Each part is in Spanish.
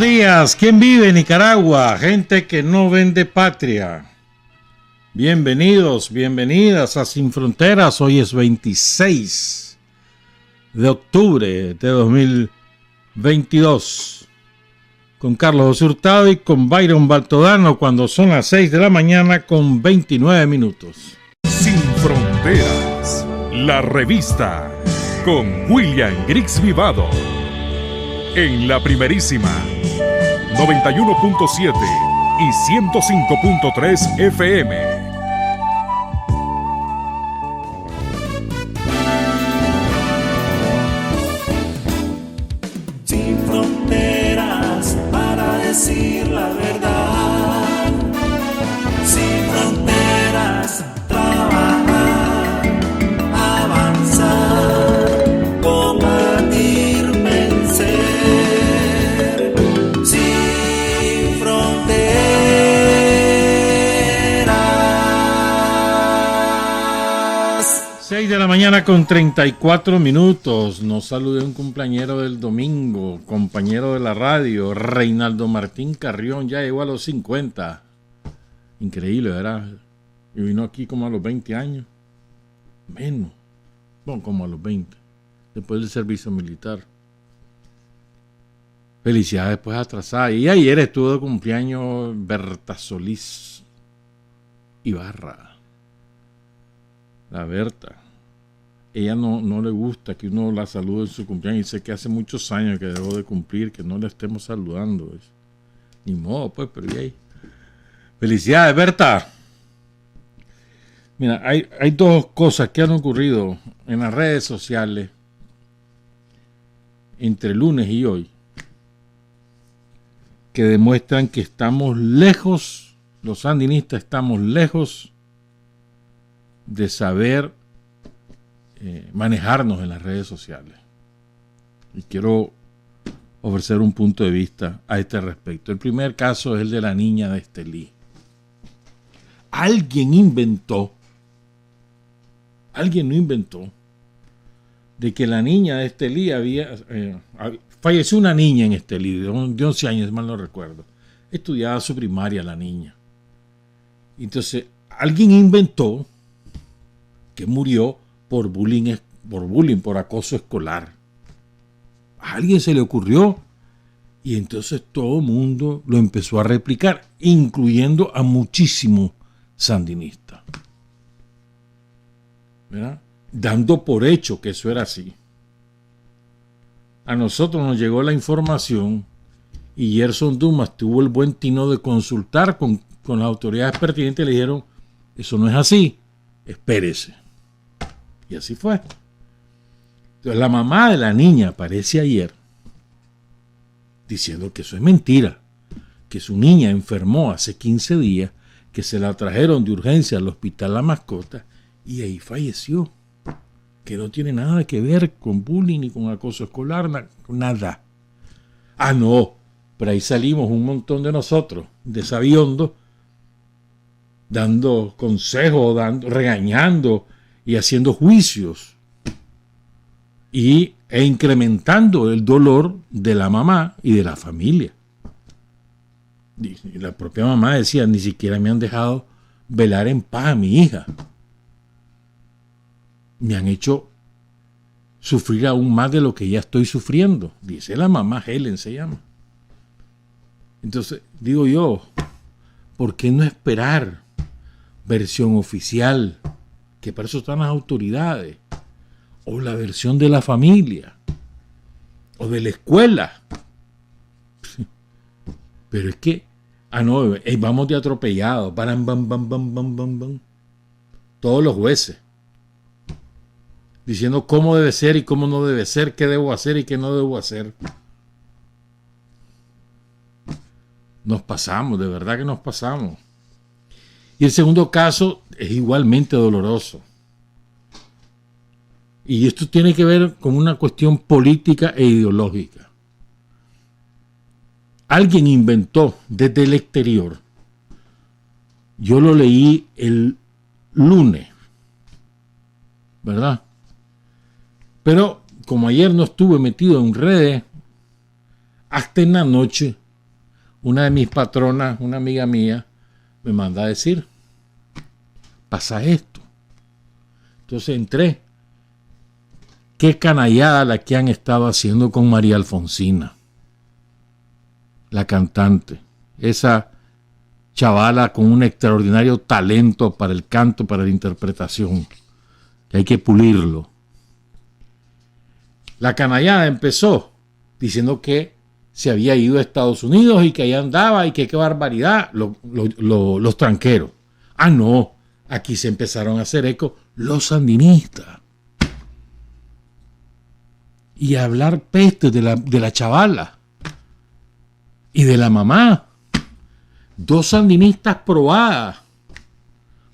días. ¿Quién vive en Nicaragua? Gente que no vende patria. Bienvenidos, bienvenidas a Sin Fronteras. Hoy es 26 de octubre de 2022. Con Carlos José Hurtado y con Byron Baltodano cuando son las 6 de la mañana con 29 minutos. Sin Fronteras, la revista con William Griggs Vivado. En la primerísima 91.7 y 105.3 FM. Sin fronteras para decir la verdad. Sin fronteras, trabajar, avanzar, combatir, vencer. Sin fronteras. 6 de la mañana con 34 minutos. Nos saludé un compañero del domingo, compañero de la radio, Reinaldo Martín Carrión, ya llegó a los 50. Increíble, ¿verdad? Y vino aquí como a los 20 años. Menos. Bueno, como a los 20. Después del servicio militar. Felicidades pues atrasada. Y ayer estuvo de cumpleaños Berta Solís Ibarra. La Berta. Ella no le gusta que uno la salude en su cumpleaños. Y sé que hace muchos años que debo de cumplir, que no le estemos saludando. Ni modo, pues, pero ya ahí. Felicidades, Berta. Mira, hay dos cosas que han ocurrido en las redes sociales entre lunes y hoy que demuestran que estamos lejos, los sandinistas estamos lejos de saber manejarnos en las redes sociales. Y quiero ofrecer un punto de vista a este respecto. El primer caso es el de la niña de Estelí. Alguien no inventó de que la niña de Estelí falleció una niña en Estelí de 11 años, mal no recuerdo. Estudiaba su primaria la niña. Entonces, alguien inventó que murió por bullying, por acoso escolar. A alguien se le ocurrió y entonces todo el mundo lo empezó a replicar, incluyendo a muchísimos sandinistas. ¿Verdad? Dando por hecho que eso era así. A nosotros nos llegó la información y Gerson Dumas tuvo el buen tino de consultar con las autoridades pertinentes y le dijeron, eso no es así, espérese. Y así fue. Entonces la mamá de la niña aparece ayer diciendo que eso es mentira, que su niña enfermó hace 15 días, que se la trajeron de urgencia al hospital La Mascota y ahí falleció. Que no tiene nada que ver con bullying ni con acoso escolar, nada. Ah, no, pero ahí salimos un montón de nosotros, de sabiondo, dando consejos, regañando y haciendo juicios e incrementando el dolor de la mamá y de la familia. Y la propia mamá decía, ni siquiera me han dejado velar en paz a mi hija. Me han hecho sufrir aún más de lo que ya estoy sufriendo. Dice la mamá, Helen se llama. Entonces, digo yo, ¿por qué no esperar versión oficial? Que para eso están las autoridades. O la versión de la familia. O de la escuela. Pero es que, vamos de atropellados. Bam. Todos los jueces. Diciendo cómo debe ser y cómo no debe ser, qué debo hacer y qué no debo hacer. Nos pasamos, de verdad que nos pasamos. Y el segundo caso es igualmente doloroso. Y esto tiene que ver con una cuestión política e ideológica. Alguien inventó desde el exterior. Yo lo leí el lunes, ¿verdad? Pero como ayer no estuve metido en redes, hasta en la noche una de mis patronas, una amiga mía, me manda a decir, pasa esto. Entonces entré. Qué canallada la que han estado haciendo con María Alfonsina, la cantante. Esa chavala con un extraordinario talento para el canto, para la interpretación, que hay que pulirlo. La canallada empezó diciendo que se había ido a Estados Unidos y que allá andaba y que qué barbaridad los tranqueros. Ah, no, aquí se empezaron a hacer eco los sandinistas. Y a hablar peste de la chavala y de la mamá. Dos sandinistas probadas.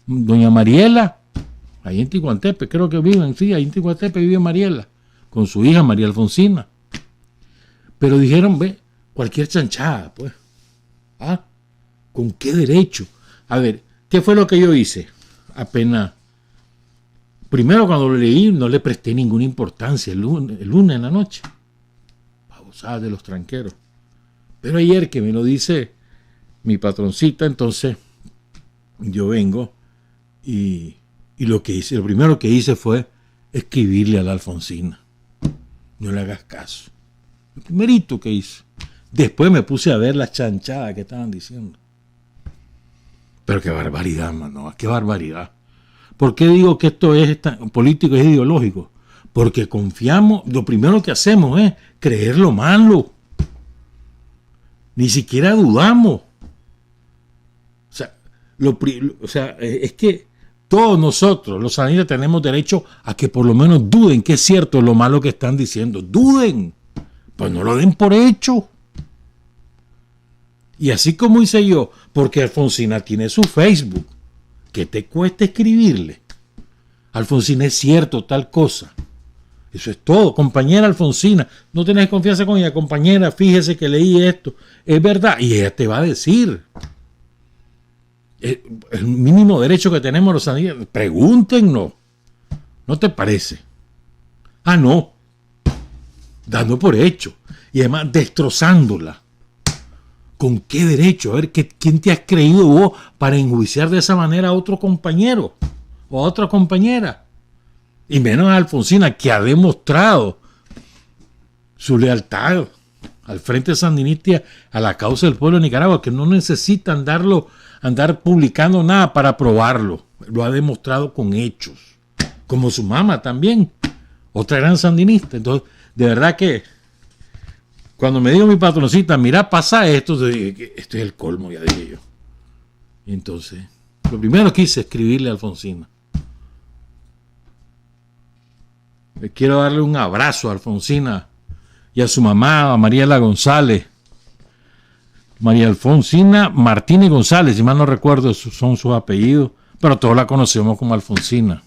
Doña Mariela, ahí en Ticuantepe, creo que viven, sí, ahí en Ticuantepe vive Mariela, con su hija María Alfonsina. Pero dijeron, ve, cualquier chanchada, pues. ¿Ah? ¿Con qué derecho? A ver, ¿qué fue lo que yo hice? Apenas. Primero, cuando lo leí, no le presté ninguna importancia el lunes en la noche. Babosadas de los tranqueros. Pero ayer que me lo dice mi patroncita, entonces yo vengo y lo primero que hice fue escribirle a la Alfonsina. No le hagas caso. Lo primerito que hice. Después me puse a ver las chanchadas que estaban diciendo. Pero qué barbaridad, mano, qué barbaridad. ¿Por qué digo que esto es político, es ideológico? Porque confiamos, lo primero que hacemos es creer lo malo. Ni siquiera dudamos. O sea, es que todos nosotros, los sandinistas, tenemos derecho a que por lo menos duden que es cierto lo malo que están diciendo. Duden. Pues no lo den por hecho. Y así como hice yo, porque Alfonsina tiene su Facebook. ¿Qué te cuesta escribirle? Alfonsina, es cierto, tal cosa. Eso es todo. Compañera Alfonsina, no tenés confianza con ella. Compañera, fíjese que leí esto. Es verdad. Y ella te va a decir. El mínimo derecho que tenemos los sandinistas. Pregúntenos. ¿No te parece? Ah, no. Dando por hecho. Y además destrozándola. ¿Con qué derecho? A ver, ¿quién te has creído vos para enjuiciar de esa manera a otro compañero o a otra compañera? Y menos a Alfonsina, que ha demostrado su lealtad al Frente Sandinista, a la causa del pueblo de Nicaragua, que no necesita andar publicando nada para probarlo. Lo ha demostrado con hechos. Como su mamá también, otra gran sandinista. Entonces, de verdad que cuando me dijo mi patroncita, mira, pasa esto, esto es el colmo, ya dije yo. Y entonces, lo primero que hice es escribirle a Alfonsina. Le quiero darle un abrazo a Alfonsina y a su mamá, a Mariela González. María Alfonsina Martínez González, si mal no recuerdo, son sus apellidos, pero todos la conocemos como Alfonsina.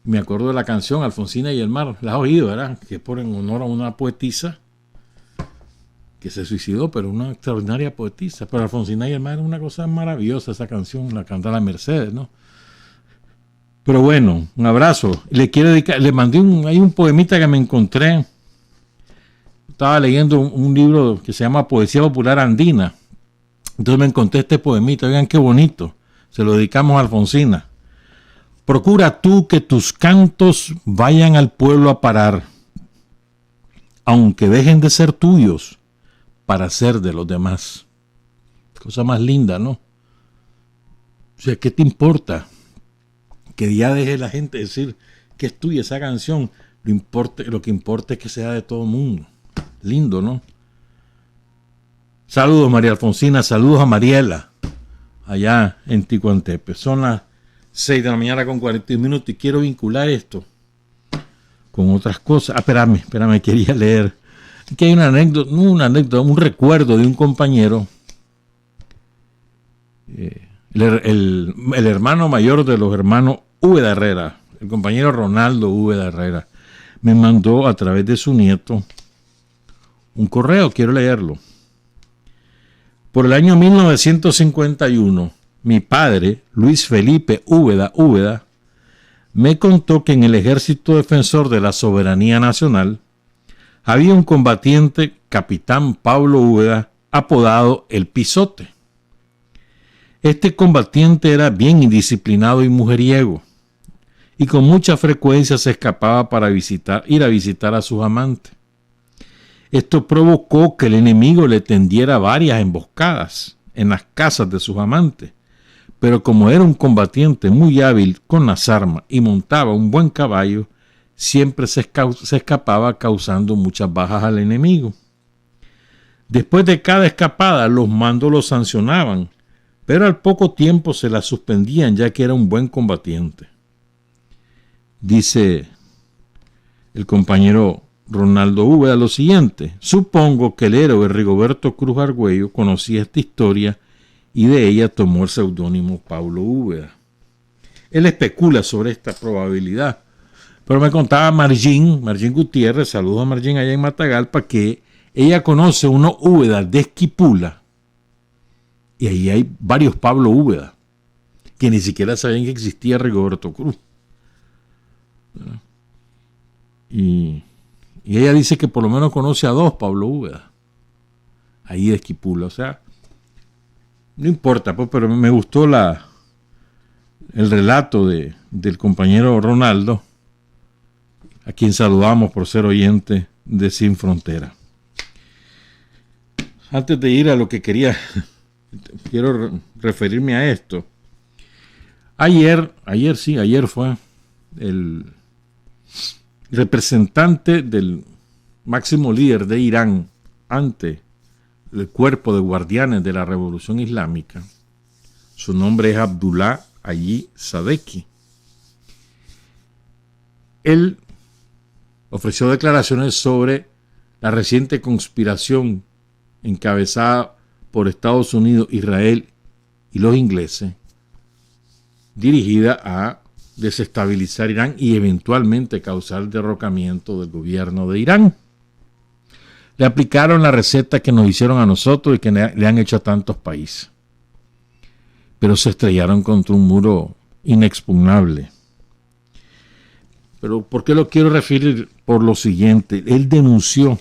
Me acuerdo de la canción Alfonsina y el mar, la has oído, ¿verdad? Que es por en honor a una poetisa que se suicidó, pero una extraordinaria poetisa. Pero Alfonsina y el mar es una cosa maravillosa, esa canción, la canta la Mercedes, ¿no? Pero bueno, un abrazo. Le quiero dedicar, le mandé hay un poemita que me encontré. Estaba leyendo un libro que se llama Poesía Popular Andina. Entonces me encontré este poemita, vean qué bonito. Se lo dedicamos a Alfonsina. Procura tú que tus cantos vayan al pueblo a parar, aunque dejen de ser tuyos, para ser de los demás. Cosa más linda, ¿no? O sea, ¿qué te importa? Que ya deje la gente decir que es tuya esa canción. Lo que importa es que sea de todo el mundo. Lindo, ¿no? Saludos, María Alfonsina. Saludos a Mariela, allá en Ticuantepe. Son las 6 de la mañana con 41 minutos y quiero vincular esto con otras cosas. Espérame, quería leer. Aquí hay una anécdota, un recuerdo de un compañero, el hermano mayor de los hermanos Úbeda Herrera, el compañero Ronaldo Úbeda Herrera, me mandó a través de su nieto un correo, quiero leerlo. Por el año 1951, mi padre, Luis Felipe Úbeda, me contó que en el Ejército Defensor de la Soberanía Nacional había un combatiente, capitán Pablo Úbeda, apodado El Pisote. Este combatiente era bien indisciplinado y mujeriego, y con mucha frecuencia se escapaba para ir a visitar a sus amantes. Esto provocó que el enemigo le tendiera varias emboscadas en las casas de sus amantes, pero como era un combatiente muy hábil con las armas y montaba un buen caballo, siempre se escapaba causando muchas bajas al enemigo. Después de cada escapada, los mandos lo sancionaban, pero al poco tiempo se la suspendían ya que era un buen combatiente. Dice el compañero Ronaldo Úbeda lo siguiente: supongo que el héroe Rigoberto Cruz Argüello conocía esta historia y de ella tomó el seudónimo Pablo Úbeda. Él especula sobre esta probabilidad, pero me contaba Margín Gutiérrez, saludos a Margín allá en Matagalpa, que ella conoce uno Úbeda de Esquipula, y ahí hay varios Pablo Úbeda, que ni siquiera sabían que existía Rigoberto Cruz. Y ella dice que por lo menos conoce a dos Pablo Úbeda, ahí de Esquipula. O sea, no importa, pues, pero me gustó el relato del compañero Ronaldo, a quien saludamos por ser oyente de Sin Frontera. Antes de ir a lo que quiero referirme a esto. Ayer fue el representante del máximo líder de Irán ante el cuerpo de guardianes de la Revolución Islámica. Su nombre es Abdullah Aji Sadeki. Él ofreció declaraciones sobre la reciente conspiración encabezada por Estados Unidos, Israel y los ingleses, dirigida a desestabilizar Irán y eventualmente causar el derrocamiento del gobierno de Irán. Le aplicaron la receta que nos hicieron a nosotros y que le han hecho a tantos países, pero se estrellaron contra un muro inexpugnable. Pero ¿por qué lo quiero referir? Por lo siguiente: él denunció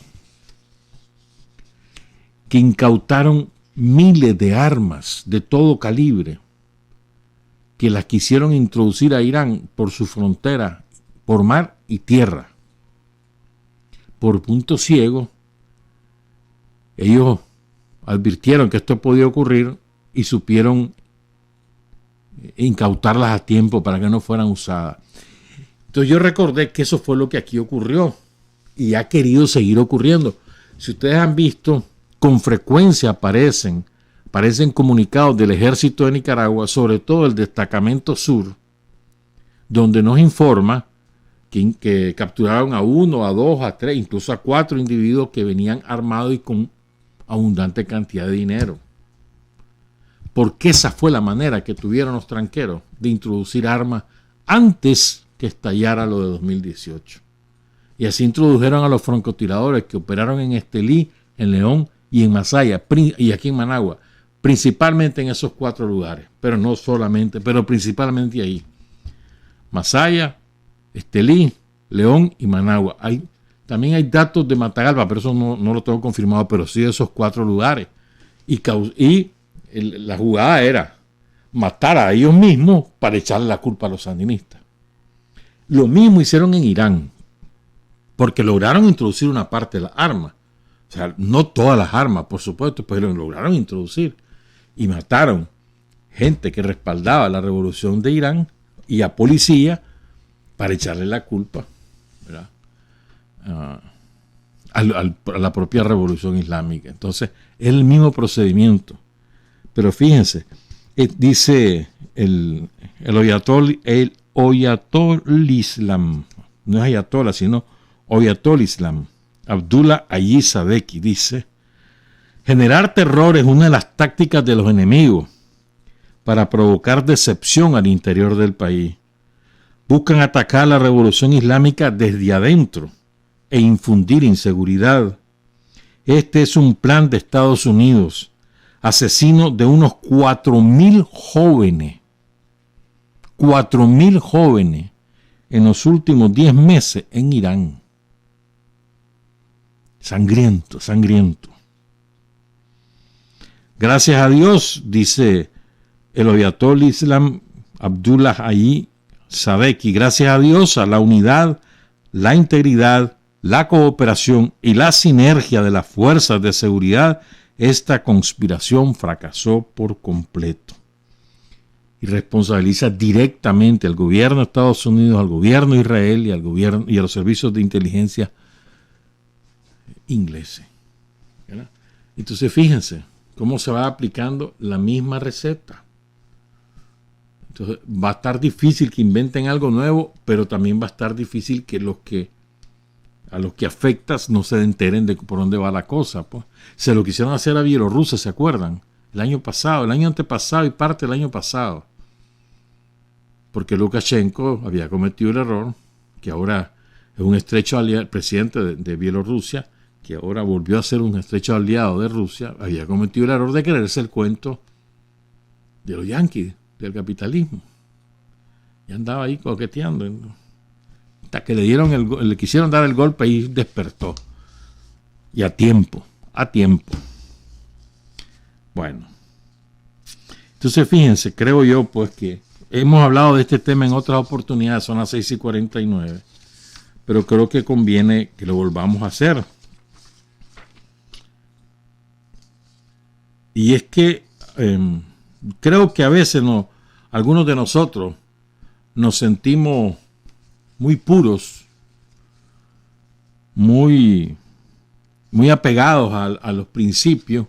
que incautaron miles de armas de todo calibre que las quisieron introducir a Irán por su frontera, por mar y tierra. Por punto ciego, ellos advirtieron que esto podía ocurrir y supieron incautarlas a tiempo para que no fueran usadas. Entonces yo recordé que eso fue lo que aquí ocurrió y ha querido seguir ocurriendo. Si ustedes han visto, con frecuencia aparecen comunicados del ejército de Nicaragua, sobre todo el destacamento sur, donde nos informa que capturaron a 1, a 2, a 3, incluso a 4 individuos que venían armados y con abundante cantidad de dinero. Porque esa fue la manera que tuvieron los tranqueros de introducir armas antes que estallara lo de 2018. Y así introdujeron a los francotiradores que operaron en Estelí, en León y en Masaya, y aquí en Managua, principalmente en esos 4 lugares, pero no solamente, pero principalmente ahí. Masaya, Estelí, León y Managua. También hay datos de Matagalpa, pero eso no lo tengo confirmado, pero sí de esos 4 lugares. Y la jugada era matar a ellos mismos para echarle la culpa a los sandinistas. Lo mismo hicieron en Irán, porque lograron introducir una parte de las armas. O sea, no todas las armas, por supuesto, pero lograron introducir y mataron gente que respaldaba la revolución de Irán y a policía para echarle la culpa, ¿verdad?, a la propia revolución islámica. Entonces, es el mismo procedimiento. Pero fíjense, dice el Oyatol Islam, no es Ayatollah, sino Oyatol Islam, Abdullah Aji Sadeki, dice: generar terror es una de las tácticas de los enemigos para provocar decepción al interior del país. Buscan atacar la revolución islámica desde adentro e infundir inseguridad. Este es un plan de Estados Unidos, asesino de unos 4.000 jóvenes. 4.000 jóvenes en los últimos 10 meses en Irán. Sangriento, sangriento. Gracias a Dios, dice el Ayatollah Islam Abdullah Ali Sadeki, gracias a Dios, a la unidad, la integridad, la cooperación y la sinergia de las fuerzas de seguridad, esta conspiración fracasó por completo. Y responsabiliza directamente al gobierno de Estados Unidos, al gobierno de Israel y al gobierno y a los servicios de inteligencia ingleses. ¿Verdad? Entonces fíjense cómo se va aplicando la misma receta. Entonces va a estar difícil que inventen algo nuevo, pero también va a estar difícil que a los que afectas no se enteren de por dónde va la cosa. Pues. Se lo quisieron hacer a Bielorrusia, ¿se acuerdan? El año pasado, el año antepasado y parte del año pasado. Porque Lukashenko había cometido el error, que ahora es un estrecho aliado, el presidente de Bielorrusia, que ahora volvió a ser un estrecho aliado de Rusia, había cometido el error de creerse el cuento de los yanquis, del capitalismo. Y andaba ahí coqueteando. Hasta que le quisieron dar el golpe y despertó. Y a tiempo. Bueno. Entonces fíjense, creo yo pues que hemos hablado de este tema en otras oportunidades, son las 6:49, pero creo que conviene que lo volvamos a hacer. Y es que creo que a veces algunos de nosotros nos sentimos muy puros, muy apegados a los principios,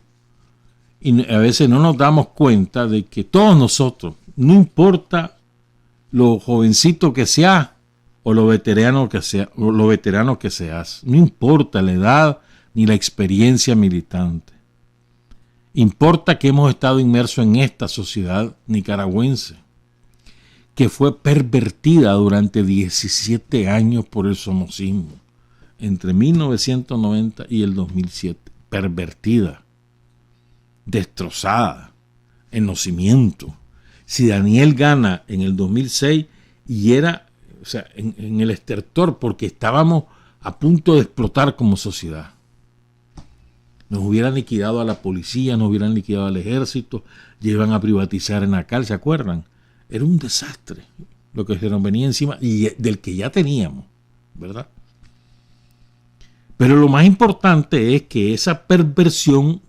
y a veces no nos damos cuenta de que todos nosotros, no importa lo jovencito que seas o lo veterano que seas, no importa la edad ni la experiencia militante. Importa que hemos estado inmersos en esta sociedad nicaragüense, que fue pervertida durante 17 años por el somocismo, entre 1990 y el 2007. Pervertida, destrozada, en los cimientos. Si Daniel gana en el 2006 y era, en el estertor, porque estábamos a punto de explotar como sociedad. Nos hubieran liquidado a la policía, nos hubieran liquidado al ejército, llevan a privatizar en Acal, ¿se acuerdan? Era un desastre lo que se nos venía encima y del que ya teníamos, ¿verdad? Pero lo más importante es que esa perversión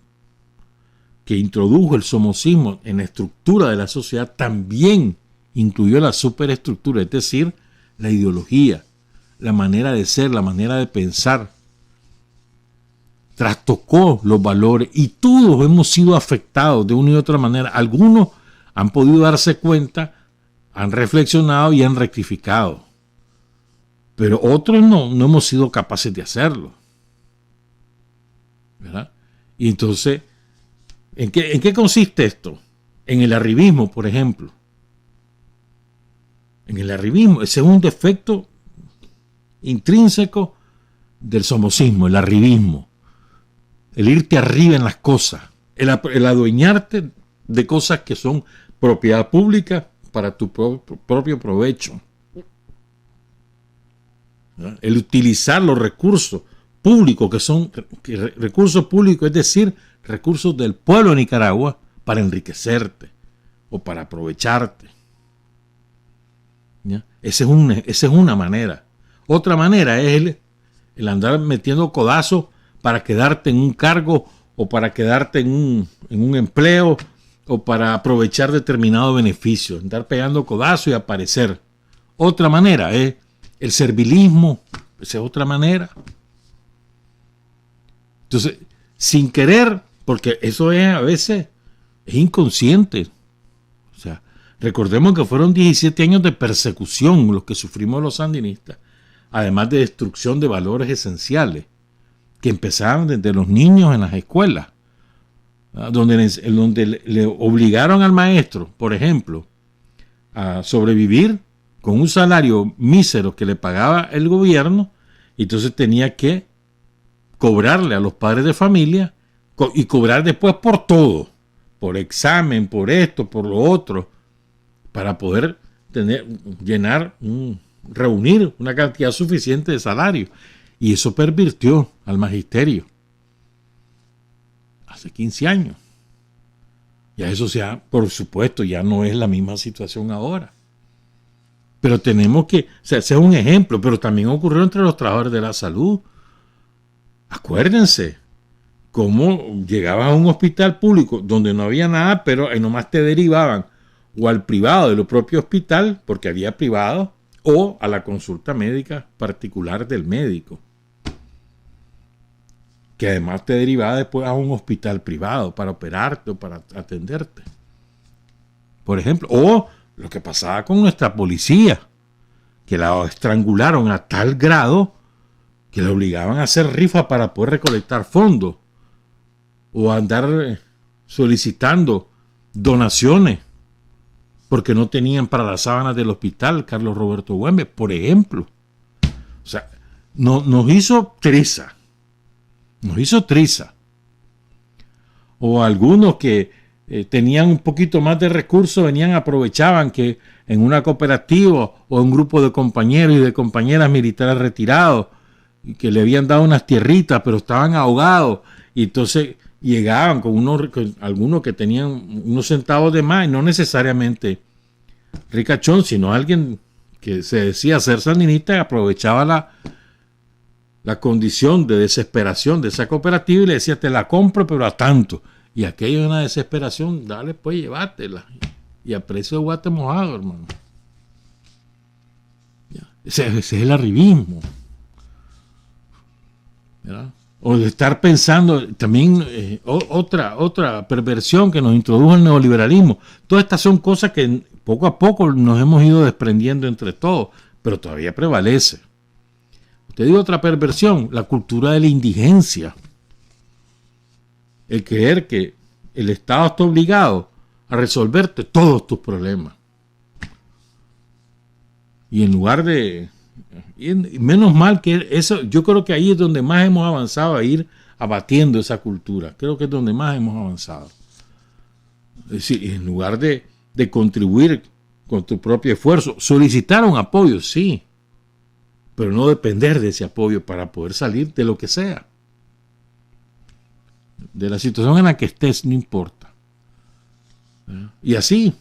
que introdujo el somocismo en la estructura de la sociedad también incluyó la superestructura, es decir, la ideología, la manera de ser, la manera de pensar. Trastocó los valores y todos hemos sido afectados de una y otra manera. Algunos han podido darse cuenta, han reflexionado y han rectificado. Pero otros no hemos sido capaces de hacerlo. ¿Verdad? Y entonces, ¿en qué consiste esto? En el arribismo, por ejemplo. En el arribismo, ese es un defecto intrínseco del somocismo, el arribismo. El irte arriba en las cosas, el adueñarte de cosas que son propiedad pública para tu propio provecho. ¿verdad? El utilizar los recursos públicos, que son recursos públicos, es decir, recursos del pueblo de Nicaragua, para enriquecerte o para aprovecharte. ¿Ya? Esa es una manera. Otra manera es el andar metiendo codazos para quedarte en un cargo o para quedarte en un empleo o para aprovechar determinado beneficio, andar pegando codazos y aparecer. Otra manera es el servilismo, esa es otra manera. Entonces, sin querer, porque eso es a veces es inconsciente. O sea, recordemos que fueron 17 años de persecución los que sufrimos los sandinistas, además de destrucción de valores esenciales, que empezaron desde los niños en las escuelas, donde le obligaron al maestro, por ejemplo, a sobrevivir con un salario mísero que le pagaba el gobierno, y entonces tenía que cobrarle a los padres de familia y cobrar después por todo, por examen, por esto, por lo otro, para poder reunir una cantidad suficiente de salario. Y eso pervirtió al magisterio hace 15 años. Ya eso por supuesto, ya no es la misma situación ahora. Pero tenemos que, o sea, ese es un ejemplo, pero también ocurrió entre los trabajadores de la salud. Acuérdense cómo llegabas a un hospital público donde no había nada, pero ahí nomás te derivaban o al privado del propio hospital, porque había privado, o a la consulta médica particular del médico, que además te derivaba después a un hospital privado para operarte o para atenderte. Por ejemplo, o lo que pasaba con nuestra policía, que la estrangularon a tal grado que la obligaban a hacer rifa para poder recolectar fondos o a andar solicitando donaciones porque no tenían para las sábanas del hospital Carlos Roberto Güemes, por ejemplo. O sea, nos hizo triza. Nos hizo triza. O algunos que tenían un poquito más de recursos, aprovechaban que en una cooperativa o un grupo de compañeros y de compañeras militares retirados, que le habían dado unas tierritas, pero estaban ahogados, y entonces llegaban con algunos que tenían unos centavos de más, y no necesariamente ricachón, sino alguien que se decía ser sandinista y aprovechaba la condición de desesperación de esa cooperativa y le decía, te la compro, pero a tanto. Y aquello es una desesperación, dale pues, llévatela. Y a precio de guate mojado, hermano. Ese es el arribismo. ¿Verdad? O de estar pensando, también otra perversión que nos introdujo el neoliberalismo. Todas estas son cosas que poco a poco nos hemos ido desprendiendo entre todos, pero todavía prevalece. Te digo otra perversión, la cultura de la indigencia. El creer que el Estado está obligado a resolverte todos tus problemas. Y en lugar de... menos mal que eso, yo creo que ahí es donde más hemos avanzado, a ir abatiendo esa cultura. Creo que es donde más hemos avanzado. Es decir, en lugar de contribuir con tu propio esfuerzo, solicitar un apoyo, sí, pero no depender de ese apoyo para poder salir de lo que sea. De la situación en la que estés, no importa. Y así.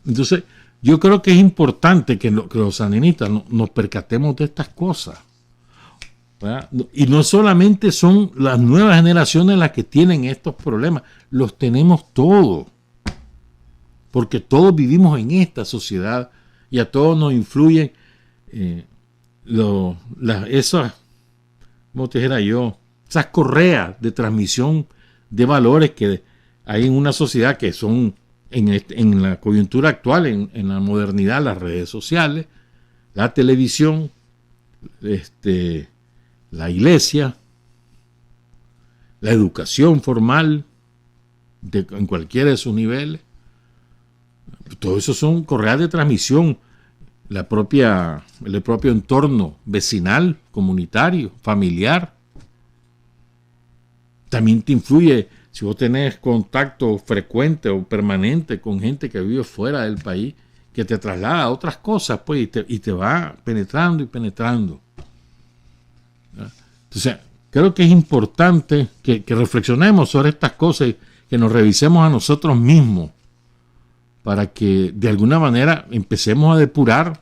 Entonces, yo creo que es importante que los sandinistas nos percatemos de estas cosas. ¿Verdad? Y no solamente son las nuevas generaciones las que tienen estos problemas, los tenemos todos. Porque todos vivimos en esta sociedad y a todos nos influyen esas, ¿cómo te dijera yo? Esas correas de transmisión de valores que hay en una sociedad que son, en la coyuntura actual, en la modernidad, las redes sociales, la televisión, la iglesia, la educación formal, en cualquiera de sus niveles. Todo eso son correas de transmisión. El propio entorno vecinal, comunitario, familiar. También te influye si vos tenés contacto frecuente o permanente con gente que vive fuera del país, que te traslada a otras cosas, pues, y te va penetrando y penetrando. Entonces, creo que es importante que reflexionemos sobre estas cosas y que nos revisemos a nosotros mismos para que de alguna manera empecemos a depurar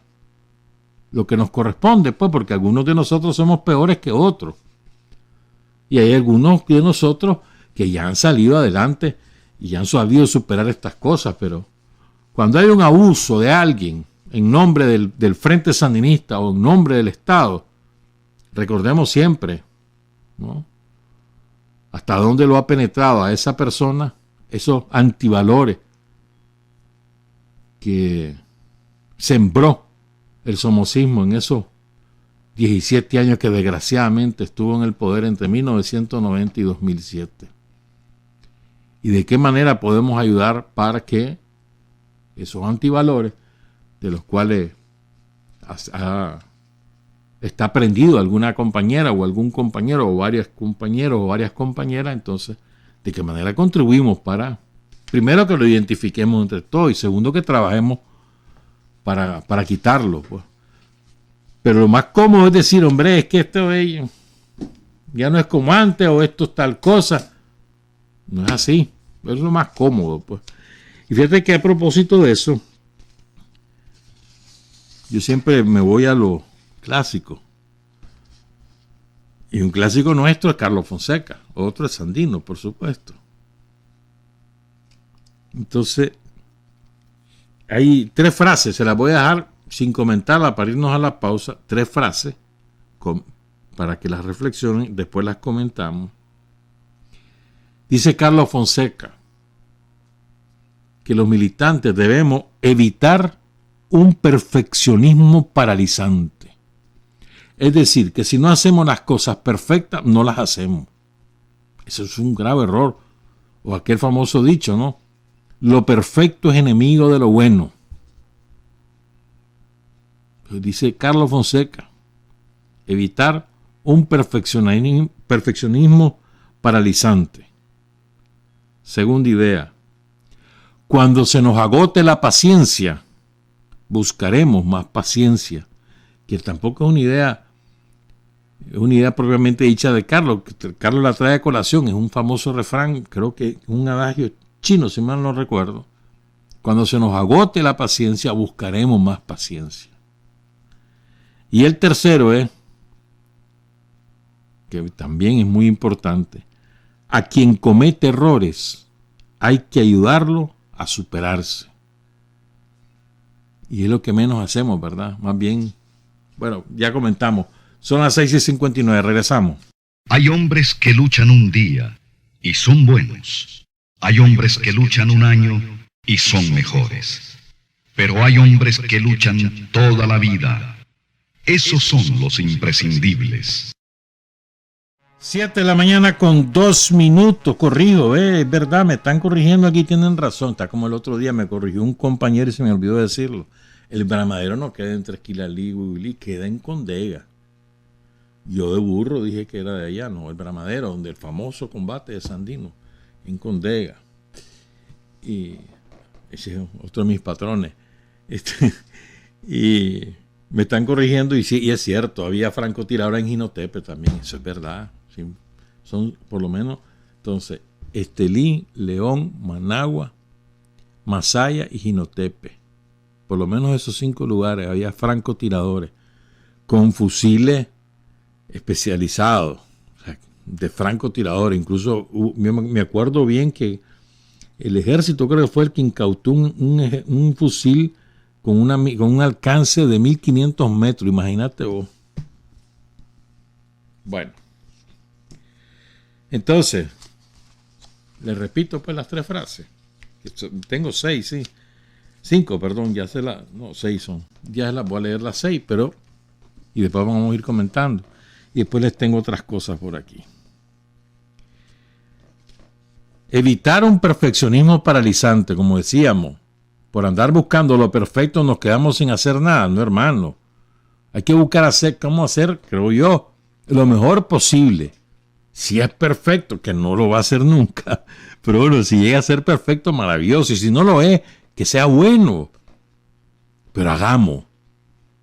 lo que nos corresponde, pues, porque algunos de nosotros somos peores que otros. Y hay algunos de nosotros que ya han salido adelante y ya han sabido superar estas cosas, pero cuando hay un abuso de alguien en nombre del Frente Sandinista o en nombre del Estado, recordemos siempre, ¿no?, hasta dónde lo ha penetrado a esa persona esos antivalores que sembró el somocismo en esos 17 años que desgraciadamente estuvo en el poder entre 1990 y 2007. Y de qué manera podemos ayudar para que esos antivalores, de los cuales está prendido alguna compañera o algún compañero o varios compañeros o varias compañeras, entonces, de qué manera contribuimos para, primero, que lo identifiquemos entre todos y segundo, que trabajemos para quitarlo, pues. Pero lo más cómodo es decir, hombre, es que esto ya no es como antes, o esto es tal cosa. No es así, es lo más cómodo, pues. Y fíjate que a propósito de eso, yo siempre me voy a lo clásico. Y un clásico nuestro es Carlos Fonseca, otro es Sandino, por supuesto. Entonces, hay 3 frases, se las voy a dejar sin comentarlas para irnos a la pausa. 3 frases para que las reflexionen, después las comentamos. Dice Carlos Fonseca que los militantes debemos evitar un perfeccionismo paralizante. Es decir, que si no hacemos las cosas perfectas, no las hacemos. Eso es un grave error. O aquel famoso dicho, ¿no? Lo perfecto es enemigo de lo bueno. Dice Carlos Fonseca, evitar un perfeccionismo paralizante. Segunda idea, cuando se nos agote la paciencia, buscaremos más paciencia, que tampoco es una idea propiamente dicha de Carlos. Carlos la trae a colación, es un famoso refrán, creo que un adagio chino, si mal no recuerdo. Cuando se nos agote la paciencia, buscaremos más paciencia. Y el tercero es, que también es muy importante, a quien comete errores hay que ayudarlo a superarse. Y es lo que menos hacemos, ¿verdad? Más bien, bueno, ya comentamos. Son las 6:59, regresamos. Hay hombres que luchan un día y son buenos. Hay hombres que luchan un año y son mejores. Pero hay hombres que luchan toda la vida. Esos son los imprescindibles. 7 de la mañana con 2 minutos, corrijo, es verdad, me están corrigiendo aquí, tienen razón, está como el otro día me corrigió un compañero y se me olvidó decirlo. El Bramadero no queda en Tresquilalí, Huilí, queda en Condega. Yo de burro dije que era de allá, no, el Bramadero, donde el famoso combate de Sandino, en Condega. Y ese es otro de mis patrones. Y me están corrigiendo y sí, y es cierto, había francotiradora en Jinotepe también, eso es verdad. Sí, son por lo menos, entonces, Estelí, León, Managua, Masaya y Jinotepe. Por lo menos esos 5 lugares había francotiradores con fusiles especializados, o sea, de francotiradores. Incluso me acuerdo bien que el ejército creo que fue el que incautó un fusil con un alcance de 1500 metros, imagínate vos. Bueno, entonces, les repito pues las 3 frases. Tengo 6, sí. 5, perdón, ya se las... No, 6 son. Ya las voy a leer las 6, pero... Y después vamos a ir comentando. Y después les tengo otras cosas por aquí. Evitar un perfeccionismo paralizante, como decíamos. Por andar buscando lo perfecto nos quedamos sin hacer nada, no, hermano. Hay que buscar cómo hacer, creo yo, lo mejor posible. Si es perfecto, que no lo va a hacer nunca, pero bueno, si llega a ser perfecto, maravilloso. Y si no lo es, que sea bueno. Pero hagamos.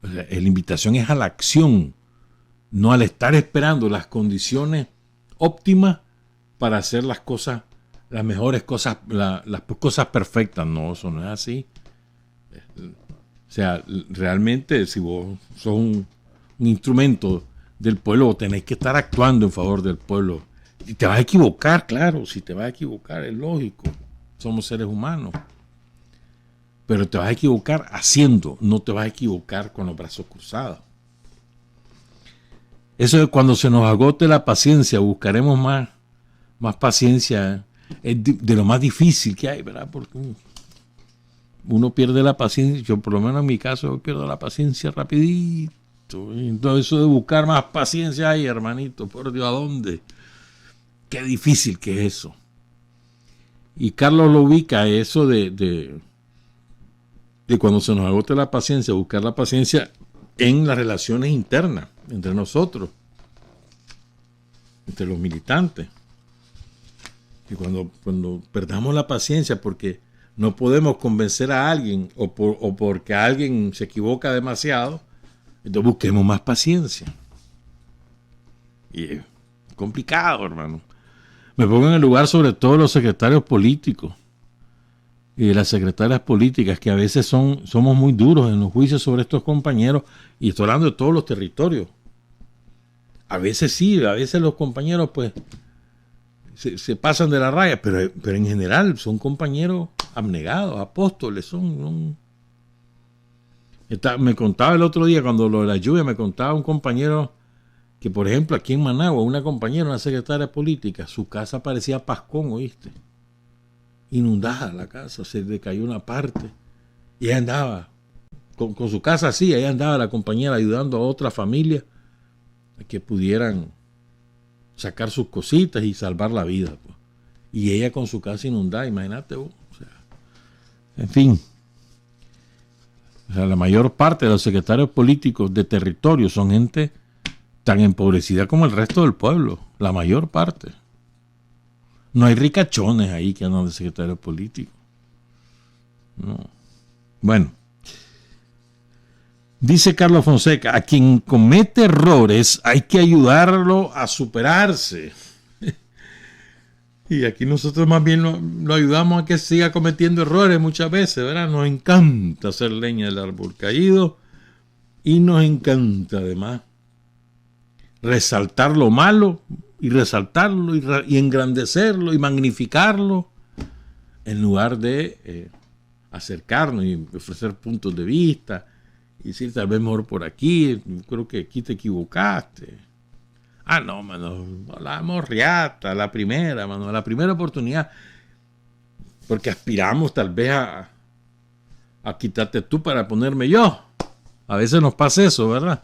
La invitación es a la acción, no al estar esperando las condiciones óptimas para hacer las cosas, las mejores cosas, las cosas perfectas. No, eso no es así. O sea, realmente si vos sos un instrumento del pueblo, tenéis que estar actuando en favor del pueblo. Y te vas a equivocar, claro, si te vas a equivocar, es lógico. Somos seres humanos. Pero te vas a equivocar haciendo, no te vas a equivocar con los brazos cruzados. Eso es cuando se nos agote la paciencia, buscaremos más paciencia. Es de lo más difícil que hay, ¿verdad? Porque uno pierde la paciencia, yo por lo menos en mi caso yo pierdo la paciencia rapidito. Entonces eso de buscar más paciencia, ay hermanito, por Dios, ¿a dónde? Qué difícil que es eso. Y Carlos lo ubica eso de cuando se nos agote la paciencia, buscar la paciencia en las relaciones internas, entre nosotros, entre los militantes. Y cuando perdamos la paciencia porque no podemos convencer a alguien o porque alguien se equivoca demasiado, entonces busquemos más paciencia. Y es complicado, hermano. Me pongo en el lugar sobre todo los secretarios políticos. y de las secretarias políticas, que a veces somos muy duros en los juicios sobre estos compañeros, y estoy hablando de todos los territorios. A veces sí, a veces los compañeros pues se pasan de la raya, pero en general son compañeros abnegados, apóstoles, me contaba el otro día, cuando lo de la lluvia, me contaba un compañero que, por ejemplo, aquí en Managua, una compañera, una secretaria política, su casa parecía Pascón, ¿oíste? Inundada la casa, se le cayó una parte, y ella andaba con su casa así, ahí andaba la compañera ayudando a otra familia a que pudieran sacar sus cositas y salvar la vida, pues. Y ella con su casa inundada, imagínate, o sea, en fin. O sea, la mayor parte de los secretarios políticos de territorio son gente tan empobrecida como el resto del pueblo, la mayor parte. No hay ricachones ahí que andan de secretarios políticos. No. Bueno. Dice Carlos Fonseca, a quien comete errores hay que ayudarlo a superarse. Y aquí nosotros más bien lo ayudamos a que siga cometiendo errores muchas veces, ¿verdad? Nos encanta hacer leña del árbol caído y nos encanta además resaltar lo malo y resaltarlo y engrandecerlo y magnificarlo en lugar de acercarnos y ofrecer puntos de vista y decir tal vez mejor por aquí, creo que aquí te equivocaste. Ah, no, mano, la morriata, la primera, mano, la primera oportunidad. Porque aspiramos tal vez a quitarte tú para ponerme yo. A veces nos pasa eso, ¿verdad?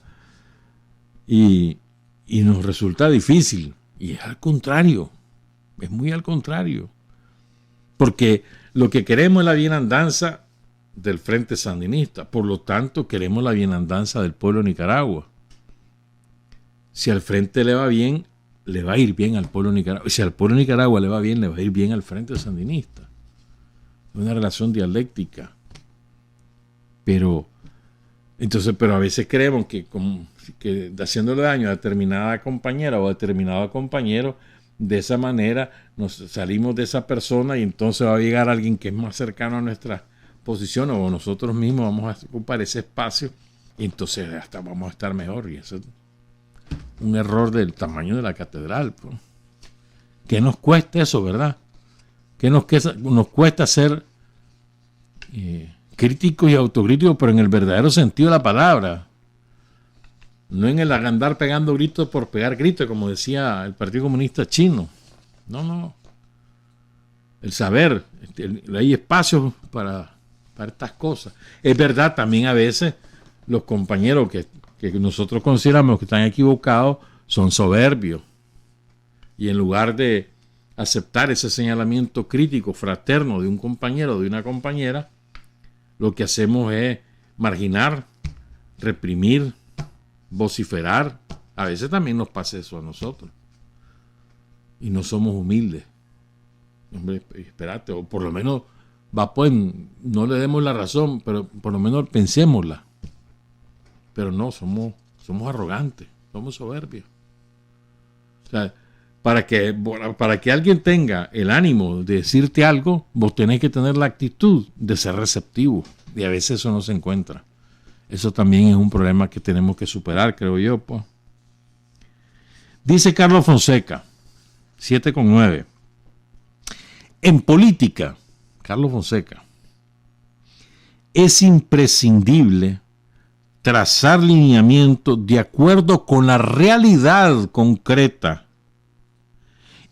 Y nos resulta difícil. Y es al contrario, es muy al contrario. Porque lo que queremos es la bienandanza del Frente Sandinista. Por lo tanto, queremos la bienandanza del pueblo de Nicaragua. Si al Frente le va bien, le va a ir bien al pueblo de Nicaragua. Y si al pueblo de Nicaragua le va bien, le va a ir bien al Frente Sandinista. Es una relación dialéctica. Pero a veces creemos que haciéndole daño a determinada compañera o a determinado compañero, de esa manera nos salimos de esa persona y entonces va a llegar alguien que es más cercano a nuestra posición o nosotros mismos vamos a ocupar ese espacio y entonces hasta vamos a estar mejor. Y eso es un error del tamaño de la catedral, pues. ¿Qué nos cuesta eso, verdad? ¿Qué nos cuesta ser críticos y autocríticos, pero en el verdadero sentido de la palabra? No en el andar pegando gritos por pegar gritos, como decía el Partido Comunista Chino. No. El saber, hay espacios para estas cosas. Es verdad, también a veces los compañeros que nosotros consideramos que están equivocados son soberbios. Y en lugar de aceptar ese señalamiento crítico, fraterno de un compañero o de una compañera, lo que hacemos es marginar, reprimir, vociferar. A veces también nos pasa eso a nosotros. Y no somos humildes. Hombre, espérate, o por lo menos no le demos la razón, pero por lo menos pensémosla. Pero no, somos arrogantes, somos soberbios. O sea, para que alguien tenga el ánimo de decirte algo, vos tenés que tener la actitud de ser receptivo. Y a veces eso no se encuentra. Eso también es un problema que tenemos que superar, creo yo, pues. Dice Carlos Fonseca, 7,9. En política, Carlos Fonseca, es imprescindible trazar lineamientos de acuerdo con la realidad concreta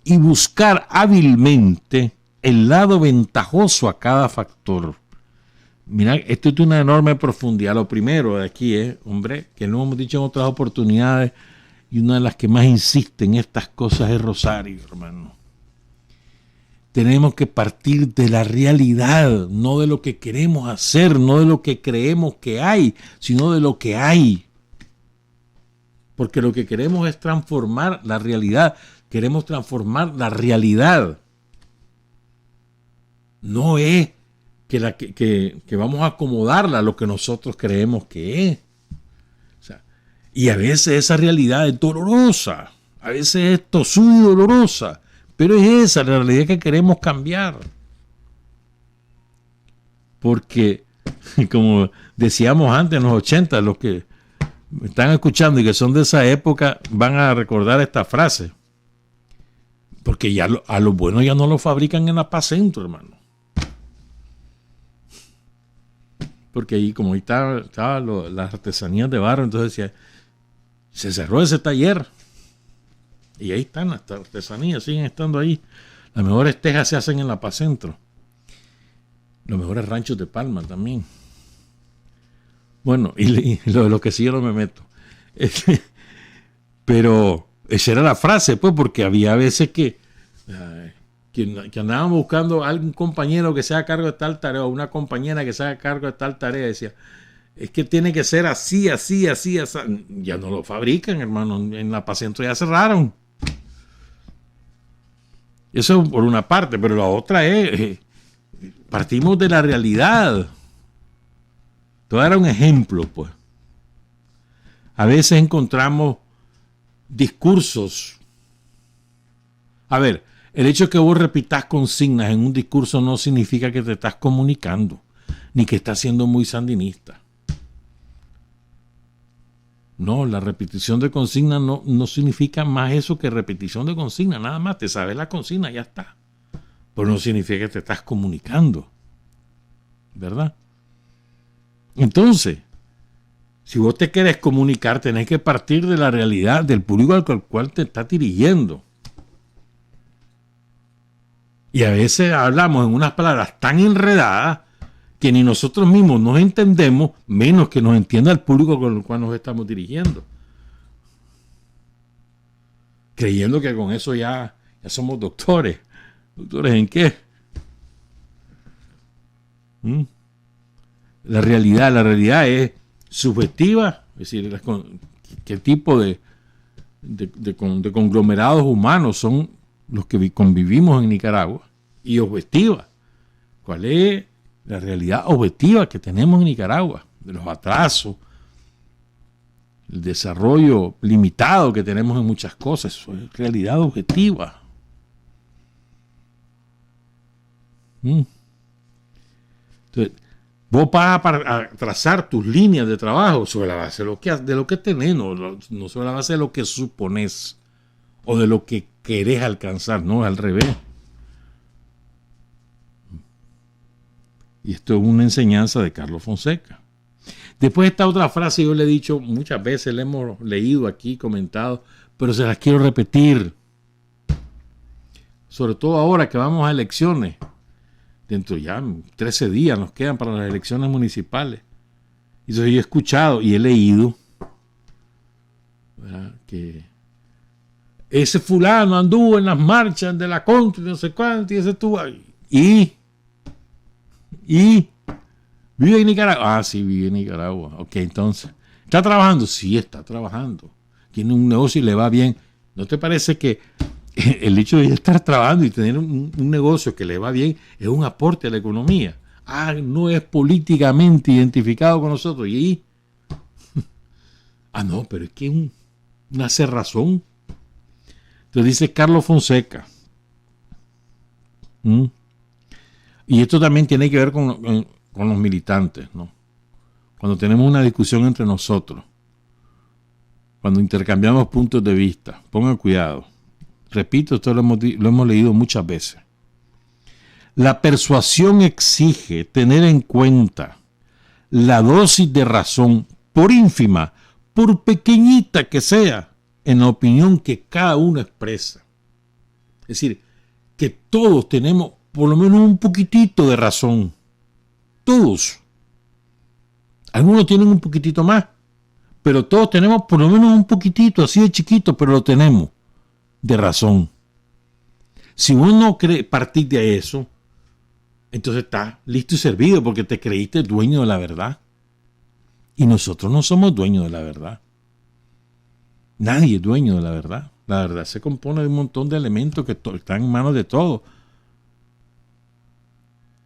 y buscar hábilmente el lado ventajoso a cada factor. Mira, esto es de una enorme profundidad. Lo primero de aquí es, hombre, que lo hemos dicho en otras oportunidades, y una de las que más insiste en estas cosas es Rosario, hermano. Tenemos que partir de la realidad, no de lo que queremos hacer, no de lo que creemos que hay, sino de lo que hay. Porque lo que queremos es transformar la realidad. Queremos transformar la realidad. No es que vamos a acomodarla a lo que nosotros creemos que es. O sea, y a veces esa realidad es dolorosa, a veces es tosuda y dolorosa. Pero es esa la realidad que queremos cambiar. porque, como decíamos antes, en los 80, los que me están escuchando y que son de esa época van a recordar esta frase. Porque ya a los buenos ya no lo fabrican en la Paz Centro, hermano. Porque ahí, como ahí estaban las artesanías de barro, entonces decía, se cerró ese taller. Y ahí están las artesanías, siguen estando ahí. Las mejores tejas se hacen en la Paz Centro. Los mejores ranchos de palma también. Bueno, y lo que sí yo no me meto. Pero esa era la frase, pues, porque había veces que andaban buscando a algún compañero que se haga cargo de tal tarea, o una compañera que se haga cargo de tal tarea. Decía, es que tiene que ser así, así, así, así. Ya no lo fabrican, hermano. En la Paz Centro ya cerraron. Eso por una parte, pero la otra es, partimos de la realidad. Te voy a dar un ejemplo, pues. A veces encontramos discursos. A ver, el hecho de que vos repitas consignas en un discurso no significa que te estás comunicando, ni que estás siendo muy sandinista. No, la repetición de consignas no significa más eso que repetición de consignas. Nada más, te sabes la consigna, ya está. Pero no significa que te estás comunicando. ¿Verdad? Entonces, si vos te querés comunicar, tenés que partir de la realidad del público al cual te estás dirigiendo. Y a veces hablamos en unas palabras tan enredadas que ni nosotros mismos nos entendemos, menos que nos entienda el público con el cual nos estamos dirigiendo. Creyendo que con eso ya somos doctores. ¿Doctores en qué? La realidad es subjetiva, es decir, qué tipo de conglomerados humanos son los que convivimos en Nicaragua, y objetiva. ¿Cuál es la realidad objetiva que tenemos en Nicaragua? De los atrasos, el desarrollo limitado que tenemos en muchas cosas. Eso es realidad objetiva. Entonces, vos vas a trazar tus líneas de trabajo sobre la base de lo que tenés, no sobre la base de lo que suponés o de lo que querés alcanzar, no, al revés. Y esto es una enseñanza de Carlos Fonseca. Después esta otra frase yo le he dicho muchas veces, la hemos leído aquí, comentado, pero se las quiero repetir. Sobre todo ahora que vamos a elecciones. Dentro ya 13 días nos quedan para las elecciones municipales. Y entonces yo he escuchado y he leído, ¿verdad?, que ese fulano anduvo en las marchas de la contra, no sé cuánto, y ese estuvo ahí. Y vive en Nicaragua. Ah, sí, vive en Nicaragua. Ok, entonces, ¿está trabajando? Sí, está trabajando. Tiene un negocio y le va bien. ¿No te parece que el hecho de estar trabajando y tener un negocio que le va bien es un aporte a la economía? Ah, no es políticamente identificado con nosotros. ¿Y? No, pero es que es una cerrazón. Entonces dice Carlos Fonseca. Y esto también tiene que ver con los militantes, ¿no? Cuando tenemos una discusión entre nosotros, cuando intercambiamos puntos de vista, pongan cuidado. Repito, esto lo hemos leído muchas veces. La persuasión exige tener en cuenta la dosis de razón, por ínfima, por pequeñita que sea, en la opinión que cada uno expresa. Es decir, que todos tenemos por lo menos un poquitito de razón. Todos. Algunos tienen un poquitito más, pero todos tenemos por lo menos un poquitito, así de chiquito, pero lo tenemos, de razón. Si uno cree partir de eso, entonces está listo y servido, porque te creíste dueño de la verdad. Y nosotros no somos dueños de la verdad. Nadie es dueño de la verdad. La verdad se compone de un montón de elementos que están en manos de todos.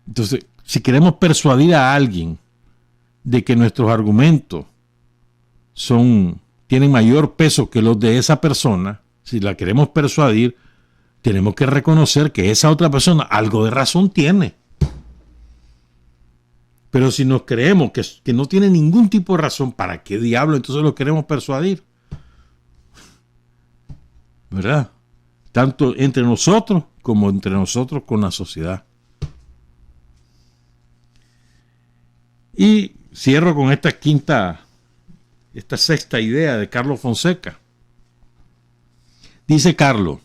Entonces, si queremos persuadir a alguien de que nuestros argumentos tienen mayor peso que los de esa persona, si la queremos persuadir, tenemos que reconocer que esa otra persona algo de razón tiene. Pero si nos creemos que no tiene ningún tipo de razón, ¿para qué diablo entonces lo queremos persuadir? ¿Verdad? Tanto entre nosotros como entre nosotros con la sociedad. Y cierro con esta sexta idea de Carlos Fonseca. Dice Carlos: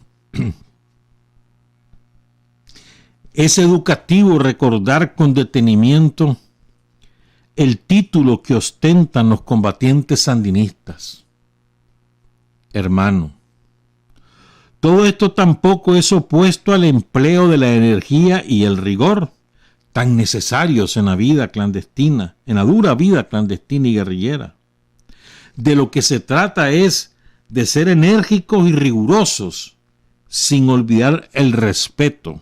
es educativo recordar con detenimiento el título que ostentan los combatientes sandinistas. Hermano, todo esto tampoco es opuesto al empleo de la energía y el rigor tan necesarios en la vida clandestina, en la dura vida clandestina y guerrillera. De lo que se trata es de ser enérgicos y rigurosos, sin olvidar el respeto,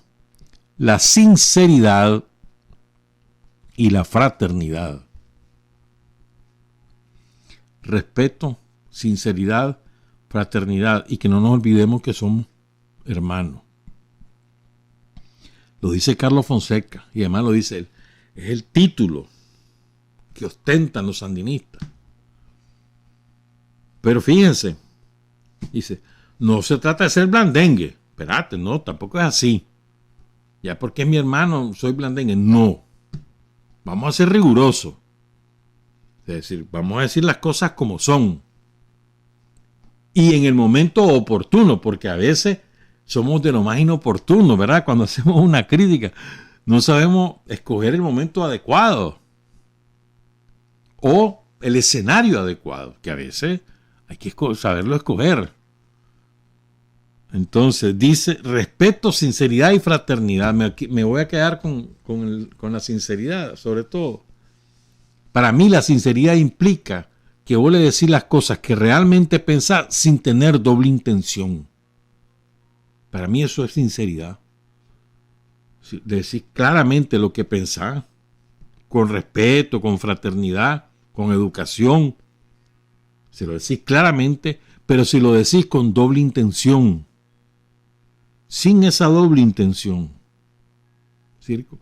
la sinceridad y la fraternidad. Respeto, sinceridad, fraternidad, y que no nos olvidemos que somos hermanos. Lo dice Carlos Fonseca, y además lo dice él. Es el título que ostentan los sandinistas. Pero fíjense, dice, no se trata de ser blandengue. Espérate, no, tampoco es así. Ya porque es mi hermano, soy blandengue. No. Vamos a ser rigurosos. Es decir, vamos a decir las cosas como son. Y en el momento oportuno, porque a veces somos de lo más inoportuno, ¿verdad? Cuando hacemos una crítica, no sabemos escoger el momento adecuado o el escenario adecuado, que a veces hay que saberlo escoger. Entonces dice respeto, sinceridad y fraternidad. Me voy a quedar con la sinceridad, sobre todo. Para mí la sinceridad implica que vos le decís las cosas que realmente pensás sin tener doble intención. Para mí eso es sinceridad. Decís claramente lo que pensás, con respeto, con fraternidad, con educación. Se lo decís claramente, pero si lo decís con doble intención, sin esa doble intención, ¿cierto?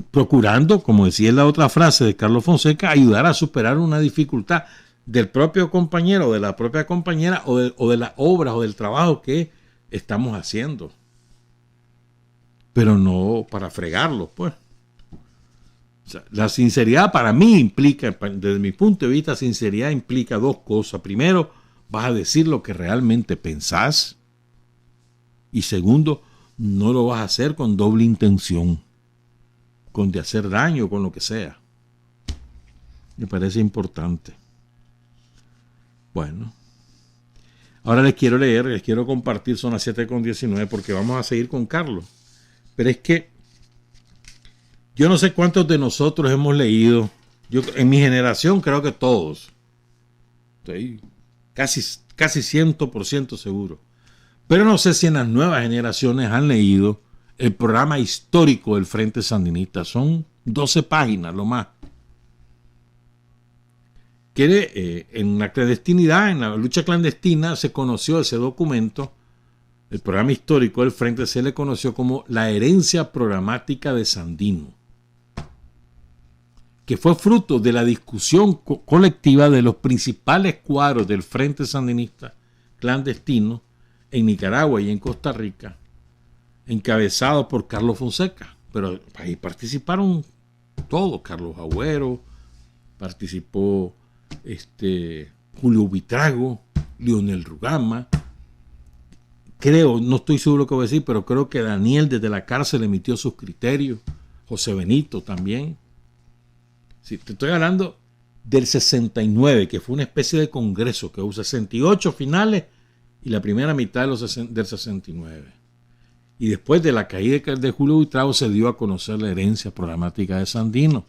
Procurando, como decía en la otra frase de Carlos Fonseca, ayudar a superar una dificultad del propio compañero, de la propia compañera, o de las obras o del trabajo que estamos haciendo. Pero no para fregarlo, pues. O sea, la sinceridad para mí implica, desde mi punto de vista, sinceridad implica dos cosas. Primero, vas a decir lo que realmente pensás. Y segundo, no lo vas a hacer con doble intención, con de hacer daño, con lo que sea. Me parece importante. Bueno. Ahora les quiero compartir, son las 7:19, porque vamos a seguir con Carlos. Pero es que yo no sé cuántos de nosotros hemos leído. Yo en mi generación creo que todos. Estoy casi 100% seguro. Pero no sé si en las nuevas generaciones han leído el programa histórico del Frente Sandinista. Son 12 páginas, lo más. Que en la clandestinidad, en la lucha clandestina, se conoció ese documento. El programa histórico del Frente se le conoció como la herencia programática de Sandino, que fue fruto de la discusión colectiva de los principales cuadros del Frente Sandinista clandestino en Nicaragua y en Costa Rica, encabezado por Carlos Fonseca. Pero ahí participaron todos. Carlos Agüero, participó Julio Buitrago, Leonel Rugama. Creo, no estoy seguro qué voy a decir, pero creo que Daniel desde la cárcel emitió sus criterios. José Benito también. Sí, te estoy hablando del 69, que fue una especie de congreso que hubo 68 finales y la primera mitad del 69. Y después de la caída de Julio Buitrago se dio a conocer la herencia programática de Sandino.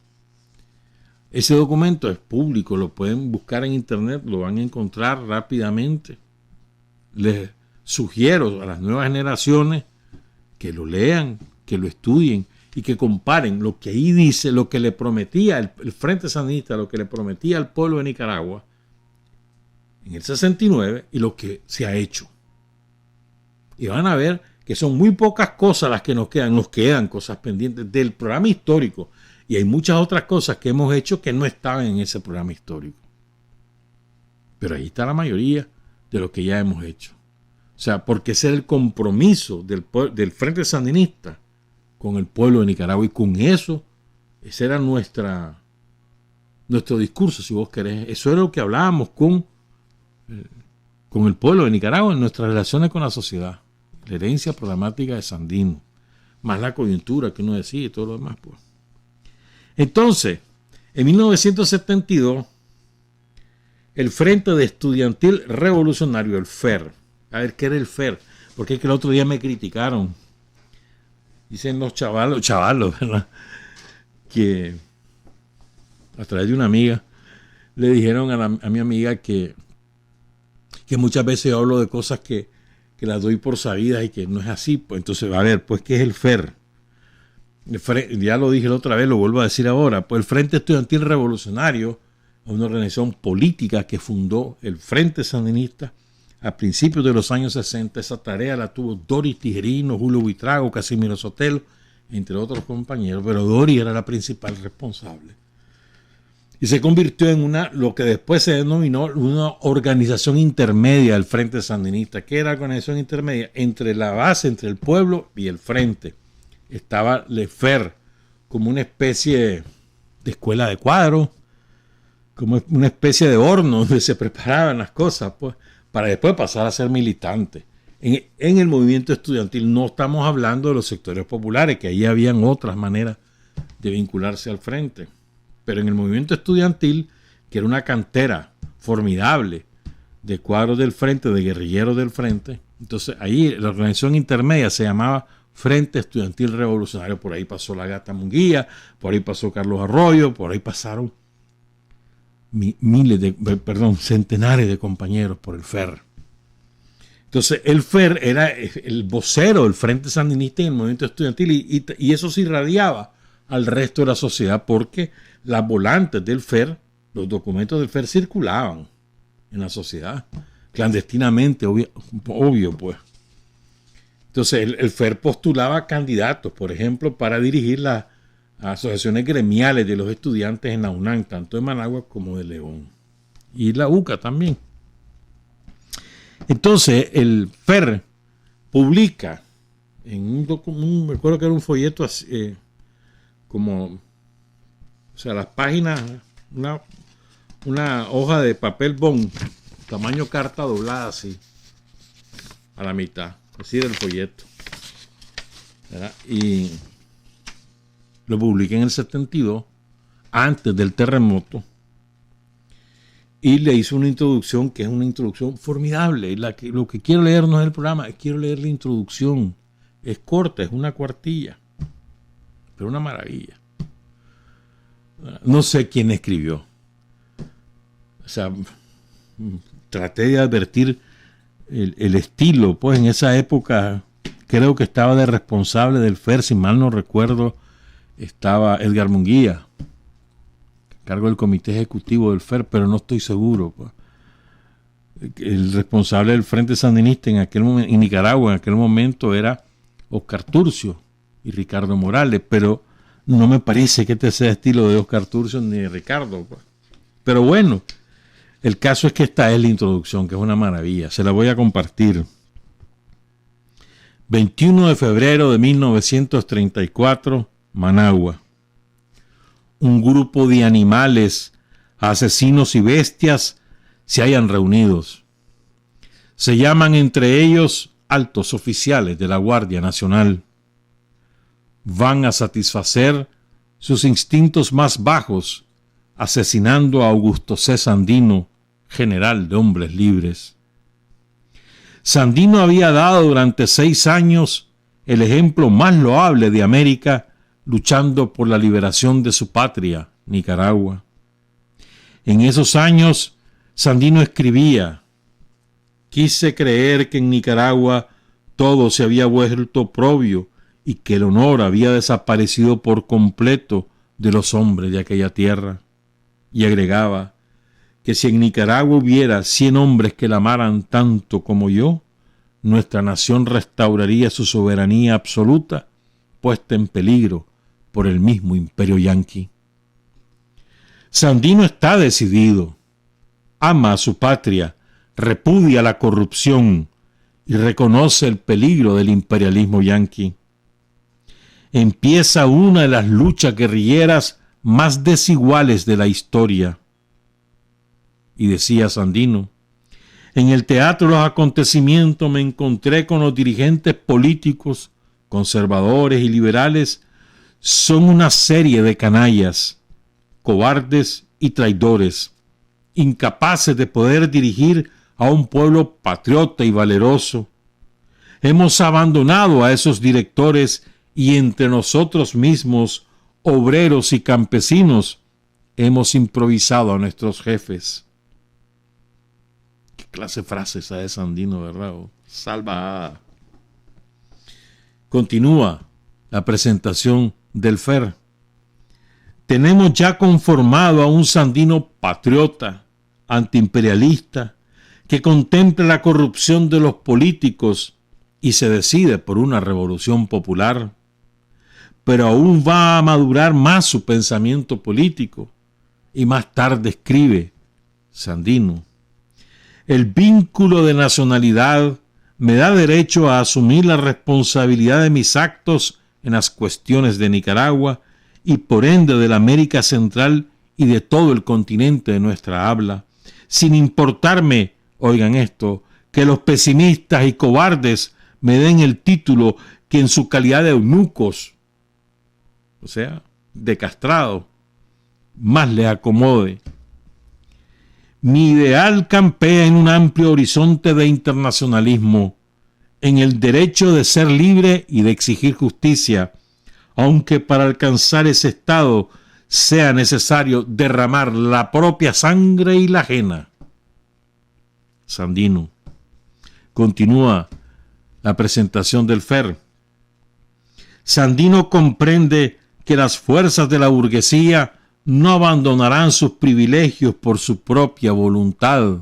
Ese documento es público, lo pueden buscar en internet, lo van a encontrar rápidamente. Les sugiero a las nuevas generaciones que lo lean, que lo estudien y que comparen lo que ahí dice, lo que le prometía el Frente Sandinista, lo que le prometía al pueblo de Nicaragua en el 69 y lo que se ha hecho. Y van a ver que son muy pocas cosas las que nos quedan cosas pendientes del programa histórico. Y hay muchas otras cosas que hemos hecho que no estaban en ese programa histórico. Pero ahí está la mayoría de lo que ya hemos hecho. O sea, porque ese era el compromiso del Frente Sandinista con el pueblo de Nicaragua. Y con eso, ese era nuestro discurso, si vos querés. Eso era lo que hablábamos con el pueblo de Nicaragua en nuestras relaciones con la sociedad. La herencia programática de Sandino. Más la coyuntura que uno decía y todo lo demás, pues. Entonces, en 1972, el Frente de Estudiantil Revolucionario, el FER. A ver, ¿qué era el FER? Porque es que el otro día me criticaron. Dicen los chavalos, ¿verdad? Que a través de una amiga le dijeron a mi amiga que muchas veces yo hablo de cosas que las doy por sabidas y que no es así. Pues entonces, a ver, pues, ¿qué es el FER? Ya lo dije la otra vez, lo vuelvo a decir ahora. Pues el Frente Estudiantil Revolucionario es una organización política que fundó el Frente Sandinista a principios de los años 60. Esa tarea la tuvo Doris Tijerino, Julio Buitrago, Casimiro Sotelo, entre otros compañeros, pero Doris era la principal responsable. Y se convirtió en lo que después se denominó una organización intermedia del Frente Sandinista. ¿Qué era la organización intermedia? Entre la base, entre el pueblo y el Frente. Estaba el FER como una especie de escuela de cuadros, como una especie de horno donde se preparaban las cosas, pues, para después pasar a ser militante. En el movimiento estudiantil no estamos hablando de los sectores populares, que ahí habían otras maneras de vincularse al frente. Pero en el movimiento estudiantil, que era una cantera formidable de cuadros del frente, de guerrilleros del frente, entonces ahí la organización intermedia se llamaba Frente Estudiantil Revolucionario. Por ahí pasó la Gata Munguía, por ahí pasó Carlos Arroyo, por ahí pasaron centenares de compañeros por el FER. Entonces el FER era el vocero del Frente Sandinista en el movimiento estudiantil y eso se irradiaba al resto de la sociedad porque las volantes del FER, los documentos del FER circulaban en la sociedad clandestinamente, obvio pues. Entonces el FER postulaba candidatos, por ejemplo, para dirigir las asociaciones gremiales de los estudiantes en la UNAM, tanto de Managua como de León. Y la UCA también. Entonces el FER publica en un documento, me acuerdo que era un folleto así, las páginas, una hoja de papel bond, tamaño carta doblada así, a la mitad. Así del folleto, ¿verdad? Y lo publiqué en el 72, antes del terremoto, y le hice una introducción que es una introducción formidable. Y lo que quiero leer no es el programa, quiero leer la introducción. Es corta, es una cuartilla, pero una maravilla. No sé quién escribió. O sea, traté de advertir el estilo, pues en esa época creo que estaba de responsable del FER, si mal no recuerdo, estaba Edgar Munguía, a cargo del comité ejecutivo del FER, pero no estoy seguro, pues. El responsable del Frente Sandinista en Nicaragua en aquel momento era Oscar Turcio y Ricardo Morales, pero no me parece que este sea estilo de Oscar Turcio ni de Ricardo, pues. Pero bueno, el caso es que esta es la introducción, que es una maravilla. Se la voy a compartir. 21 de febrero de 1934, Managua. Un grupo de animales, asesinos y bestias se hayan reunidos. Se llaman entre ellos altos oficiales de la Guardia Nacional. Van a satisfacer sus instintos más bajos, asesinando a Augusto C. Sandino, general de hombres libres. Sandino había dado durante 6 años el ejemplo más loable de América, luchando por la liberación de su patria, Nicaragua. En esos años, Sandino escribía: quise creer que en Nicaragua todo se había vuelto oprobio y que el honor había desaparecido por completo de los hombres de aquella tierra. Y agregaba que si en Nicaragua hubiera 100 hombres que la amaran tanto como yo, nuestra nación restauraría su soberanía absoluta, puesta en peligro por el mismo imperio yanqui. Sandino está decidido, ama a su patria, repudia la corrupción y reconoce el peligro del imperialismo yanqui. Empieza una de las luchas guerrilleras más desiguales de la historia. Y decía Sandino: en el teatro de los acontecimientos me encontré con los dirigentes políticos, conservadores y liberales. Son una serie de canallas, cobardes y traidores, incapaces de poder dirigir a un pueblo patriota y valeroso. Hemos abandonado a esos directores y entre nosotros mismos, obreros y campesinos, hemos improvisado a nuestros jefes. Qué clase de frase esa de Sandino, ¿verdad? Salvajada. Continúa la presentación del FER. Tenemos ya conformado a un Sandino patriota, antiimperialista, que contempla la corrupción de los políticos y se decide por una revolución popular. Pero aún va a madurar más su pensamiento político y más tarde escribe Sandino: el vínculo de nacionalidad me da derecho a asumir la responsabilidad de mis actos en las cuestiones de Nicaragua y por ende de la América Central y de todo el continente de nuestra habla, sin importarme, oigan esto, que los pesimistas y cobardes me den el título que en su calidad de eunucos, o sea, de castrado, más le acomode. Mi ideal campea en un amplio horizonte de internacionalismo, en el derecho de ser libre y de exigir justicia, aunque para alcanzar ese estado sea necesario derramar la propia sangre y la ajena. Sandino. Continúa la presentación del FER. Sandino comprende que las fuerzas de la burguesía no abandonarán sus privilegios por su propia voluntad.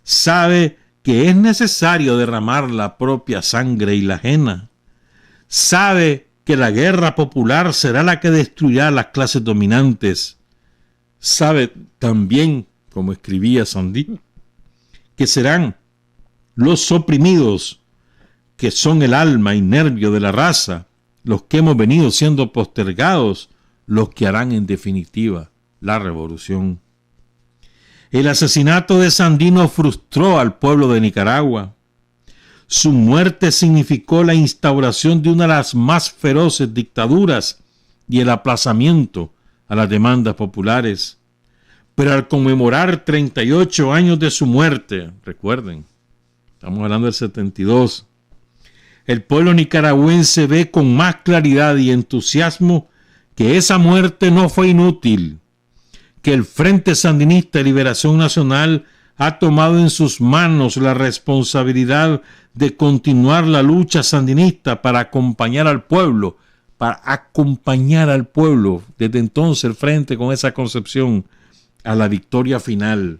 Sabe que es necesario derramar la propia sangre y la ajena. Sabe que la guerra popular será la que destruirá a las clases dominantes. Sabe también, como escribía Sandino, que serán los oprimidos, que son el alma y nervio de la raza, los que hemos venido siendo postergados, los que harán en definitiva la revolución. El asesinato de Sandino frustró al pueblo de Nicaragua. Su muerte significó la instauración de una de las más feroces dictaduras y el aplazamiento a las demandas populares. Pero al conmemorar 38 años de su muerte, recuerden, estamos hablando del 72, el pueblo nicaragüense ve con más claridad y entusiasmo que esa muerte no fue inútil, que el Frente Sandinista de Liberación Nacional ha tomado en sus manos la responsabilidad de continuar la lucha sandinista para acompañar al pueblo, desde entonces el Frente con esa concepción, a la victoria final.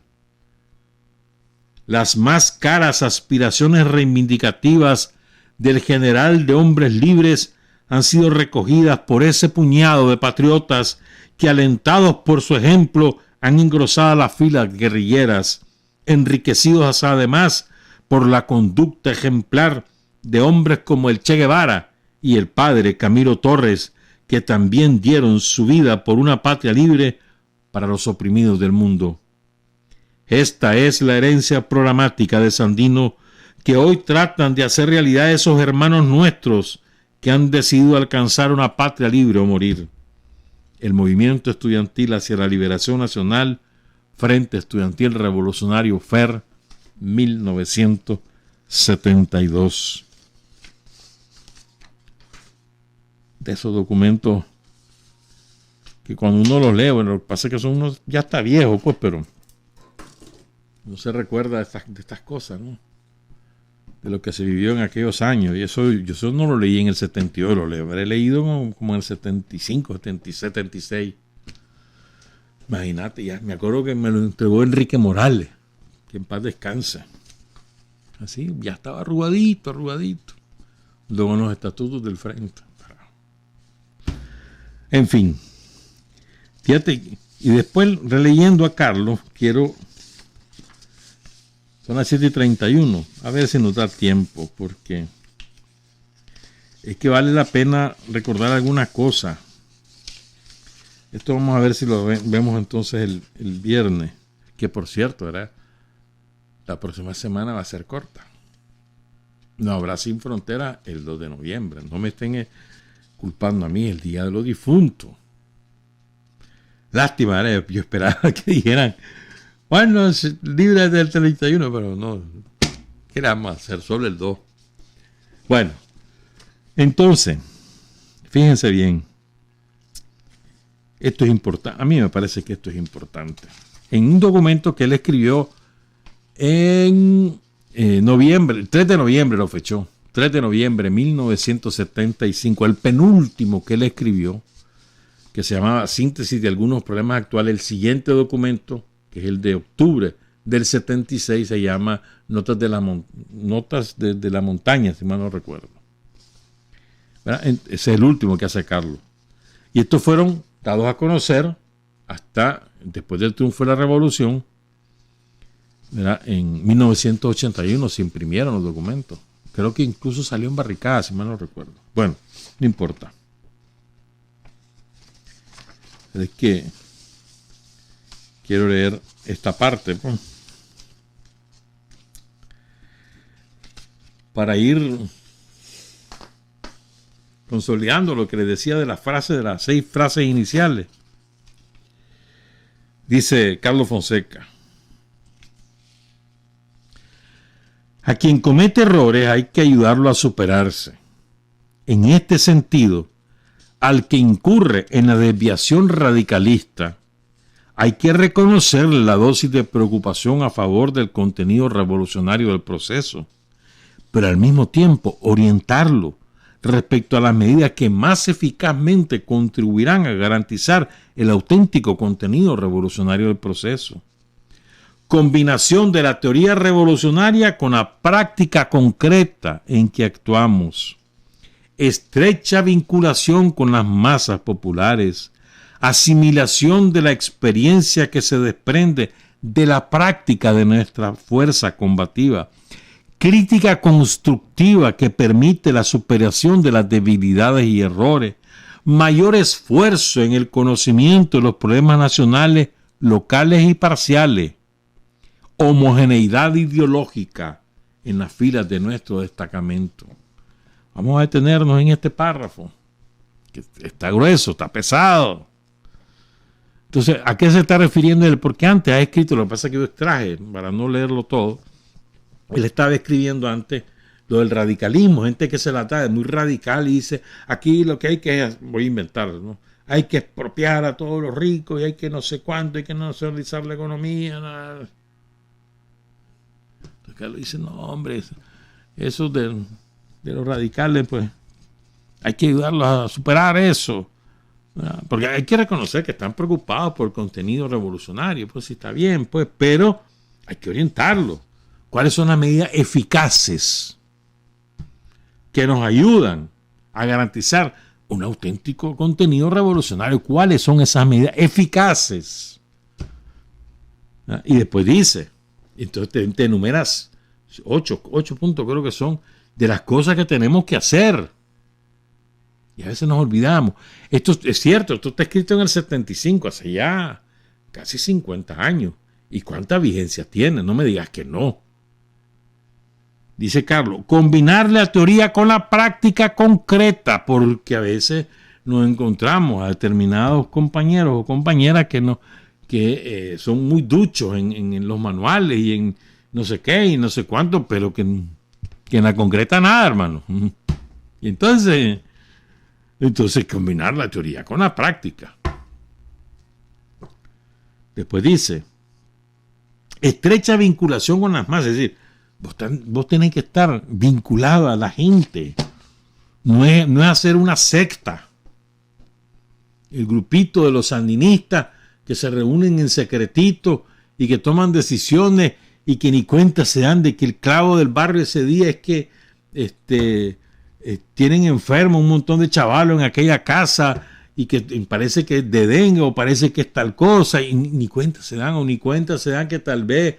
Las más caras aspiraciones reivindicativas del general de hombres libres han sido recogidas por ese puñado de patriotas que, alentados por su ejemplo, han engrosado las filas guerrilleras, enriquecidos además por la conducta ejemplar de hombres como el Che Guevara y el padre Camilo Torres, que también dieron su vida por una patria libre para los oprimidos del mundo. Esta es la herencia programática de Sandino, que hoy tratan de hacer realidad esos hermanos nuestros que han decidido alcanzar una patria libre o morir. El movimiento estudiantil hacia la liberación nacional, Frente Estudiantil Revolucionario FER, 1972. De esos documentos que cuando uno los lee, bueno, lo que pasa es que son unos, ya está viejo, pues, pero no se recuerda de estas cosas, ¿no? De lo que se vivió en aquellos años. Y eso no lo leí en el 72, lo habré leído como en el 75, 76. Imagínate, ya me acuerdo que me lo entregó Enrique Morales, que en paz descanse. Así, ya estaba arrugadito. Luego en los estatutos del Frente. En fin, fíjate, y después releyendo a Carlos, son las 7:31, a ver si nos da tiempo, porque es que vale la pena recordar algunas cosas. Esto vamos a ver si lo vemos entonces el viernes, que por cierto, ¿verdad? La próxima semana va a ser corta. No habrá Sin Fronteras el 2 de noviembre. No me estén culpando a mí, el Día de los Difuntos. Lástima, ¿verdad? Yo esperaba que dijeran, bueno, libre del 31, pero no. ¿Qué le vamos a hacer? Solo el 2. Bueno, entonces, fíjense bien. Esto es importante. A mí me parece que esto es importante. En un documento que él escribió en noviembre, el 3 de noviembre lo fechó. 3 de noviembre de 1975, el penúltimo que él escribió, que se llamaba Síntesis de algunos problemas actuales. El siguiente documento, que es el de octubre del 76, se llama Notas de la Montaña, si mal no recuerdo. ¿Verdad? Ese es el último que hace Carlos. Y estos fueron dados a conocer hasta después del triunfo de la Revolución. ¿Verdad? En 1981 se imprimieron los documentos. Creo que incluso salió en barricada, si mal no recuerdo. Bueno, no importa. Es que quiero leer esta parte, pues, para ir consolidando lo que les decía de las 6 frases iniciales. Dice Carlos Fonseca: a quien comete errores hay que ayudarlo a superarse. En este sentido, al que incurre en la desviación radicalista, hay que reconocerle la dosis de preocupación a favor del contenido revolucionario del proceso, pero al mismo tiempo orientarlo respecto a las medidas que más eficazmente contribuirán a garantizar el auténtico contenido revolucionario del proceso. Combinación de la teoría revolucionaria con la práctica concreta en que actuamos. Estrecha vinculación con las masas populares. Asimilación de la experiencia que se desprende de la práctica de nuestra fuerza combativa. Crítica constructiva que permite la superación de las debilidades y errores. Mayor esfuerzo en el conocimiento de los problemas nacionales, locales y parciales. Homogeneidad ideológica en las filas de nuestro destacamento. Vamos a detenernos en este párrafo, que está grueso, está pesado. Entonces, ¿a qué se está refiriendo él? Porque antes ha escrito, lo que pasa es que yo extraje, para no leerlo todo, él estaba escribiendo antes lo del radicalismo, gente que se la da, es muy radical y dice, aquí lo que hay que, voy a inventar, ¿no? Hay que expropiar a todos los ricos y hay que no sé cuánto, hay que nacionalizar la economía, nada. Entonces Carlos dice, no hombre, eso de los radicales, pues hay que ayudarlos a superar eso. Porque hay que reconocer que están preocupados por el contenido revolucionario, pues sí está bien, pues, pero hay que orientarlo. ¿Cuáles son las medidas eficaces que nos ayudan a garantizar un auténtico contenido revolucionario? ¿Cuáles son esas medidas eficaces? Y después dice, entonces te enumeras 8 puntos, creo que son, de las cosas que tenemos que hacer. Y a veces nos olvidamos. Esto es cierto, esto está escrito en el 75, hace ya casi 50 años. ¿Y cuánta vigencia tiene? No me digas que no. Dice Carlos, combinar la teoría con la práctica concreta, porque a veces nos encontramos a determinados compañeros o compañeras que son muy duchos en los manuales y en no sé qué y no sé cuánto, pero que en la concreta nada, hermano. Y entonces combinar la teoría con la práctica. Después dice, estrecha vinculación con las masas, es decir, vos tenés que estar vinculado a la gente, no es hacer una secta. El grupito de los sandinistas que se reúnen en secretito y que toman decisiones y que ni cuenta se dan de que el clavo del barrio ese día es que tienen enfermo un montón de chavalos en aquella casa y que parece que es de dengue o parece que es tal cosa y ni cuenta se dan, o ni cuenta se dan que tal vez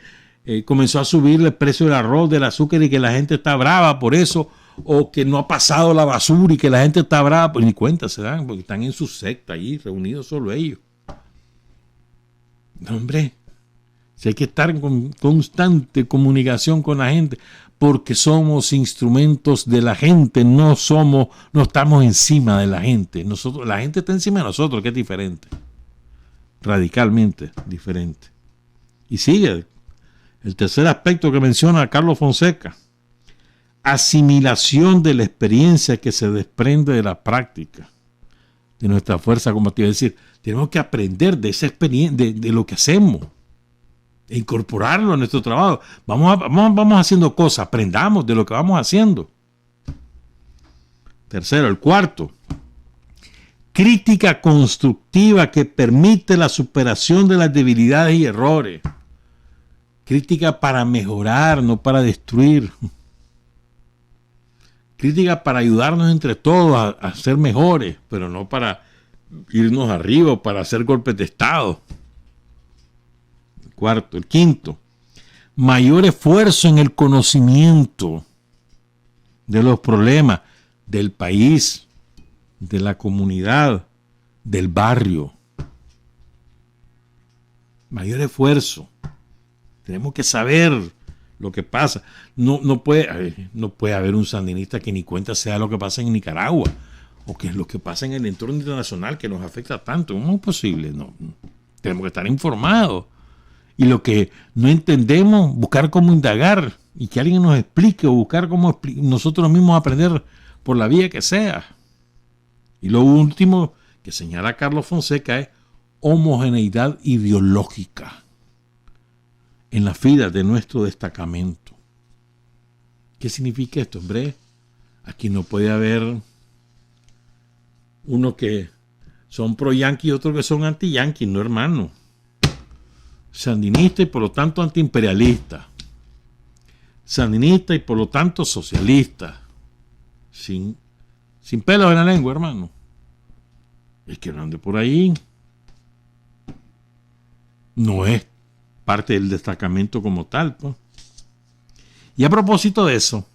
comenzó a subir el precio del arroz, del azúcar y que la gente está brava por eso, o que no ha pasado la basura y que la gente está brava, pues ni cuenta se dan porque están en su secta ahí reunidos solo ellos. No, hombre, si hay que estar en constante comunicación con la gente porque somos instrumentos de la gente, no estamos encima de la gente. La gente está encima de nosotros, que es diferente, radicalmente diferente. Y sigue el tercer aspecto que menciona Carlos Fonseca: asimilación de la experiencia que se desprende de la práctica de nuestra fuerza combativa. Es decir, tenemos que aprender de esa experiencia, de lo que hacemos, e incorporarlo a nuestro trabajo. Vamos haciendo cosas, aprendamos de lo que vamos haciendo. Tercero, el cuarto: crítica constructiva que permite la superación de las debilidades y errores. Crítica para mejorar, no para destruir. Crítica para ayudarnos entre todos a ser mejores, pero no para irnos arriba o para hacer golpes de Estado. Cuarto. El quinto: mayor esfuerzo en el conocimiento de los problemas del país, de la comunidad, del barrio. Mayor esfuerzo. Tenemos que saber lo que pasa. No puede haber un sandinista que ni cuenta sea lo que pasa en Nicaragua o que es lo que pasa en el entorno internacional que nos afecta tanto. No es posible. No. Tenemos que estar informados. Y lo que no entendemos, buscar cómo indagar y que alguien nos explique, o buscar cómo nosotros mismos aprender por la vía que sea. Y lo último que señala Carlos Fonseca es homogeneidad ideológica en las filas de nuestro destacamento. ¿Qué significa esto, hombre? Aquí no puede haber unos que son pro-yanqui y otros que son anti-yanqui, no, hermano. Sandinista y por lo tanto antiimperialista. Sandinista y por lo tanto socialista. Sin pelos en la lengua, hermano. Es que no ande por ahí. No es parte del destacamento como tal, pues. Y a propósito de eso,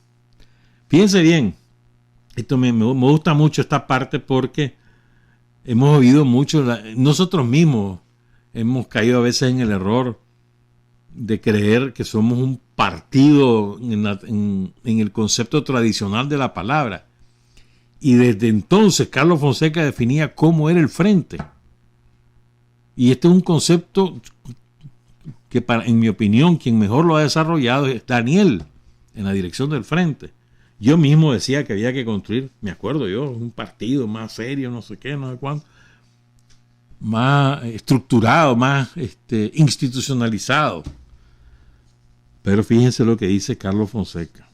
fíjense bien, esto me gusta mucho esta parte porque hemos oído mucho, nosotros mismos hemos caído a veces en el error de creer que somos un partido en el concepto tradicional de la palabra. Y desde entonces Carlos Fonseca definía cómo era el frente. Y este es un concepto que, en mi opinión, quien mejor lo ha desarrollado es Daniel, en la dirección del frente. Yo mismo decía que había que construir, me acuerdo yo, un partido más serio, no sé qué, no sé cuánto, más estructurado, más institucionalizado. Pero fíjense lo que dice Carlos Fonseca.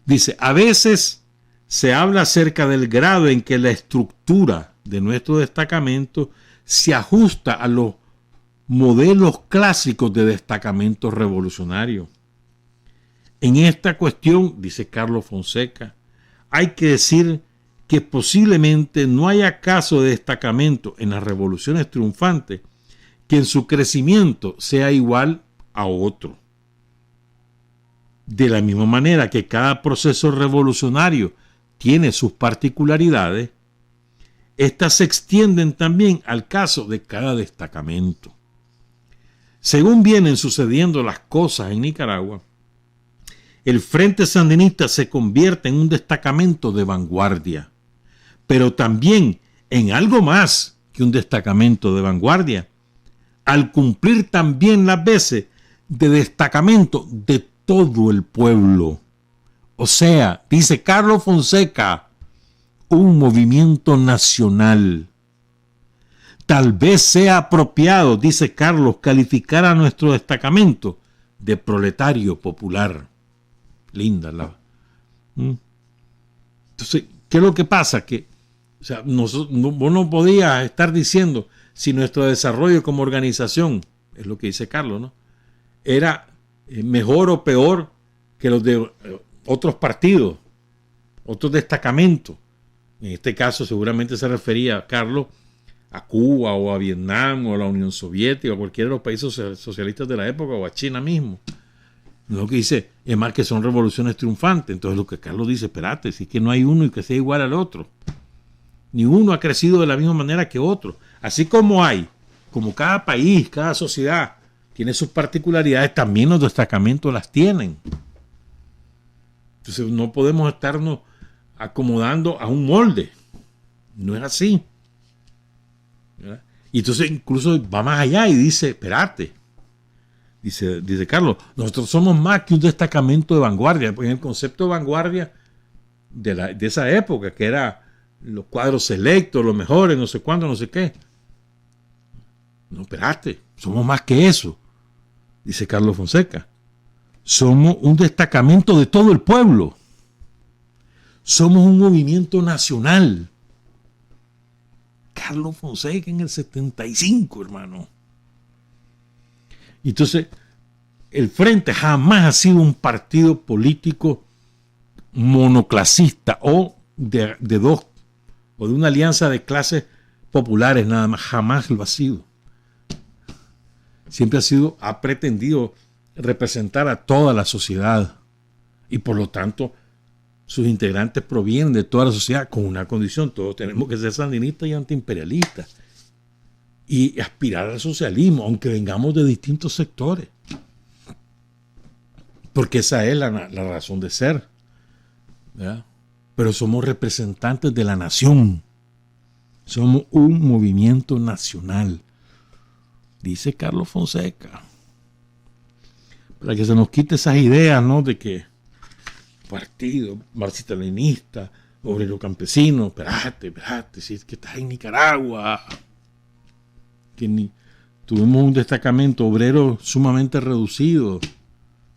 Dice: a veces se habla acerca del grado en que la estructura de nuestro destacamento se ajusta a los modelos clásicos de destacamentos revolucionarios. En esta cuestión, dice Carlos Fonseca, hay que decir que posiblemente no haya caso de destacamento en las revoluciones triunfantes que en su crecimiento sea igual a otro. De la misma manera que cada proceso revolucionario tiene sus particularidades, estas se extienden también al caso de cada destacamento. Según vienen sucediendo las cosas en Nicaragua, el Frente Sandinista se convierte en un destacamento de vanguardia, pero también en algo más que un destacamento de vanguardia, al cumplir también las veces de destacamento de todo el pueblo. O sea, dice Carlos Fonseca, un movimiento nacional. Tal vez sea apropiado, dice Carlos, calificar a nuestro destacamento de proletario popular. Linda la. Entonces, ¿qué es lo que pasa? Que, o sea, vos no podías estar diciendo si nuestro desarrollo como organización, es lo que dice Carlos, ¿no?, era mejor o peor que los de otros partidos, otros destacamentos. En este caso seguramente se refería, Carlos, a Cuba o a Vietnam o a la Unión Soviética o cualquiera de los países socialistas de la época o a China mismo. Lo que dice es más que son revoluciones triunfantes. Entonces lo que Carlos dice, espérate, si es que no hay uno y que sea igual al otro. Ni uno ha crecido de la misma manera que otro. Así como hay, como cada país, cada sociedad tiene sus particularidades, también los destacamentos las tienen. Entonces no podemos estarnos acomodando a un molde. No es así. ¿Verdad? Y entonces incluso va más allá y dice, espérate. Dice Carlos, nosotros somos más que un destacamento de vanguardia. En el concepto de vanguardia de esa época, que era los cuadros selectos, los mejores, no sé cuándo, no sé qué. No, espérate, somos más que eso, dice Carlos Fonseca. Somos un destacamento de todo el pueblo. Somos un movimiento nacional. Carlos Fonseca en el 75, hermano. Entonces, el Frente jamás ha sido un partido político monoclasista o de dos, o de una alianza de clases populares nada más. Jamás lo ha sido. Siempre ha pretendido representar a toda la sociedad y por lo tanto sus integrantes provienen de toda la sociedad con una condición: todos tenemos que ser sandinistas y antiimperialistas y aspirar al socialismo, aunque vengamos de distintos sectores, porque esa es la razón de ser, ¿verdad? Pero somos representantes de la nación, somos un movimiento nacional, dice Carlos Fonseca, para que se nos quite esas ideas, ¿no?, de que partido marxista-leninista, obrero campesino, espérate, si es que estás en Nicaragua, que tuvimos un destacamento obrero sumamente reducido.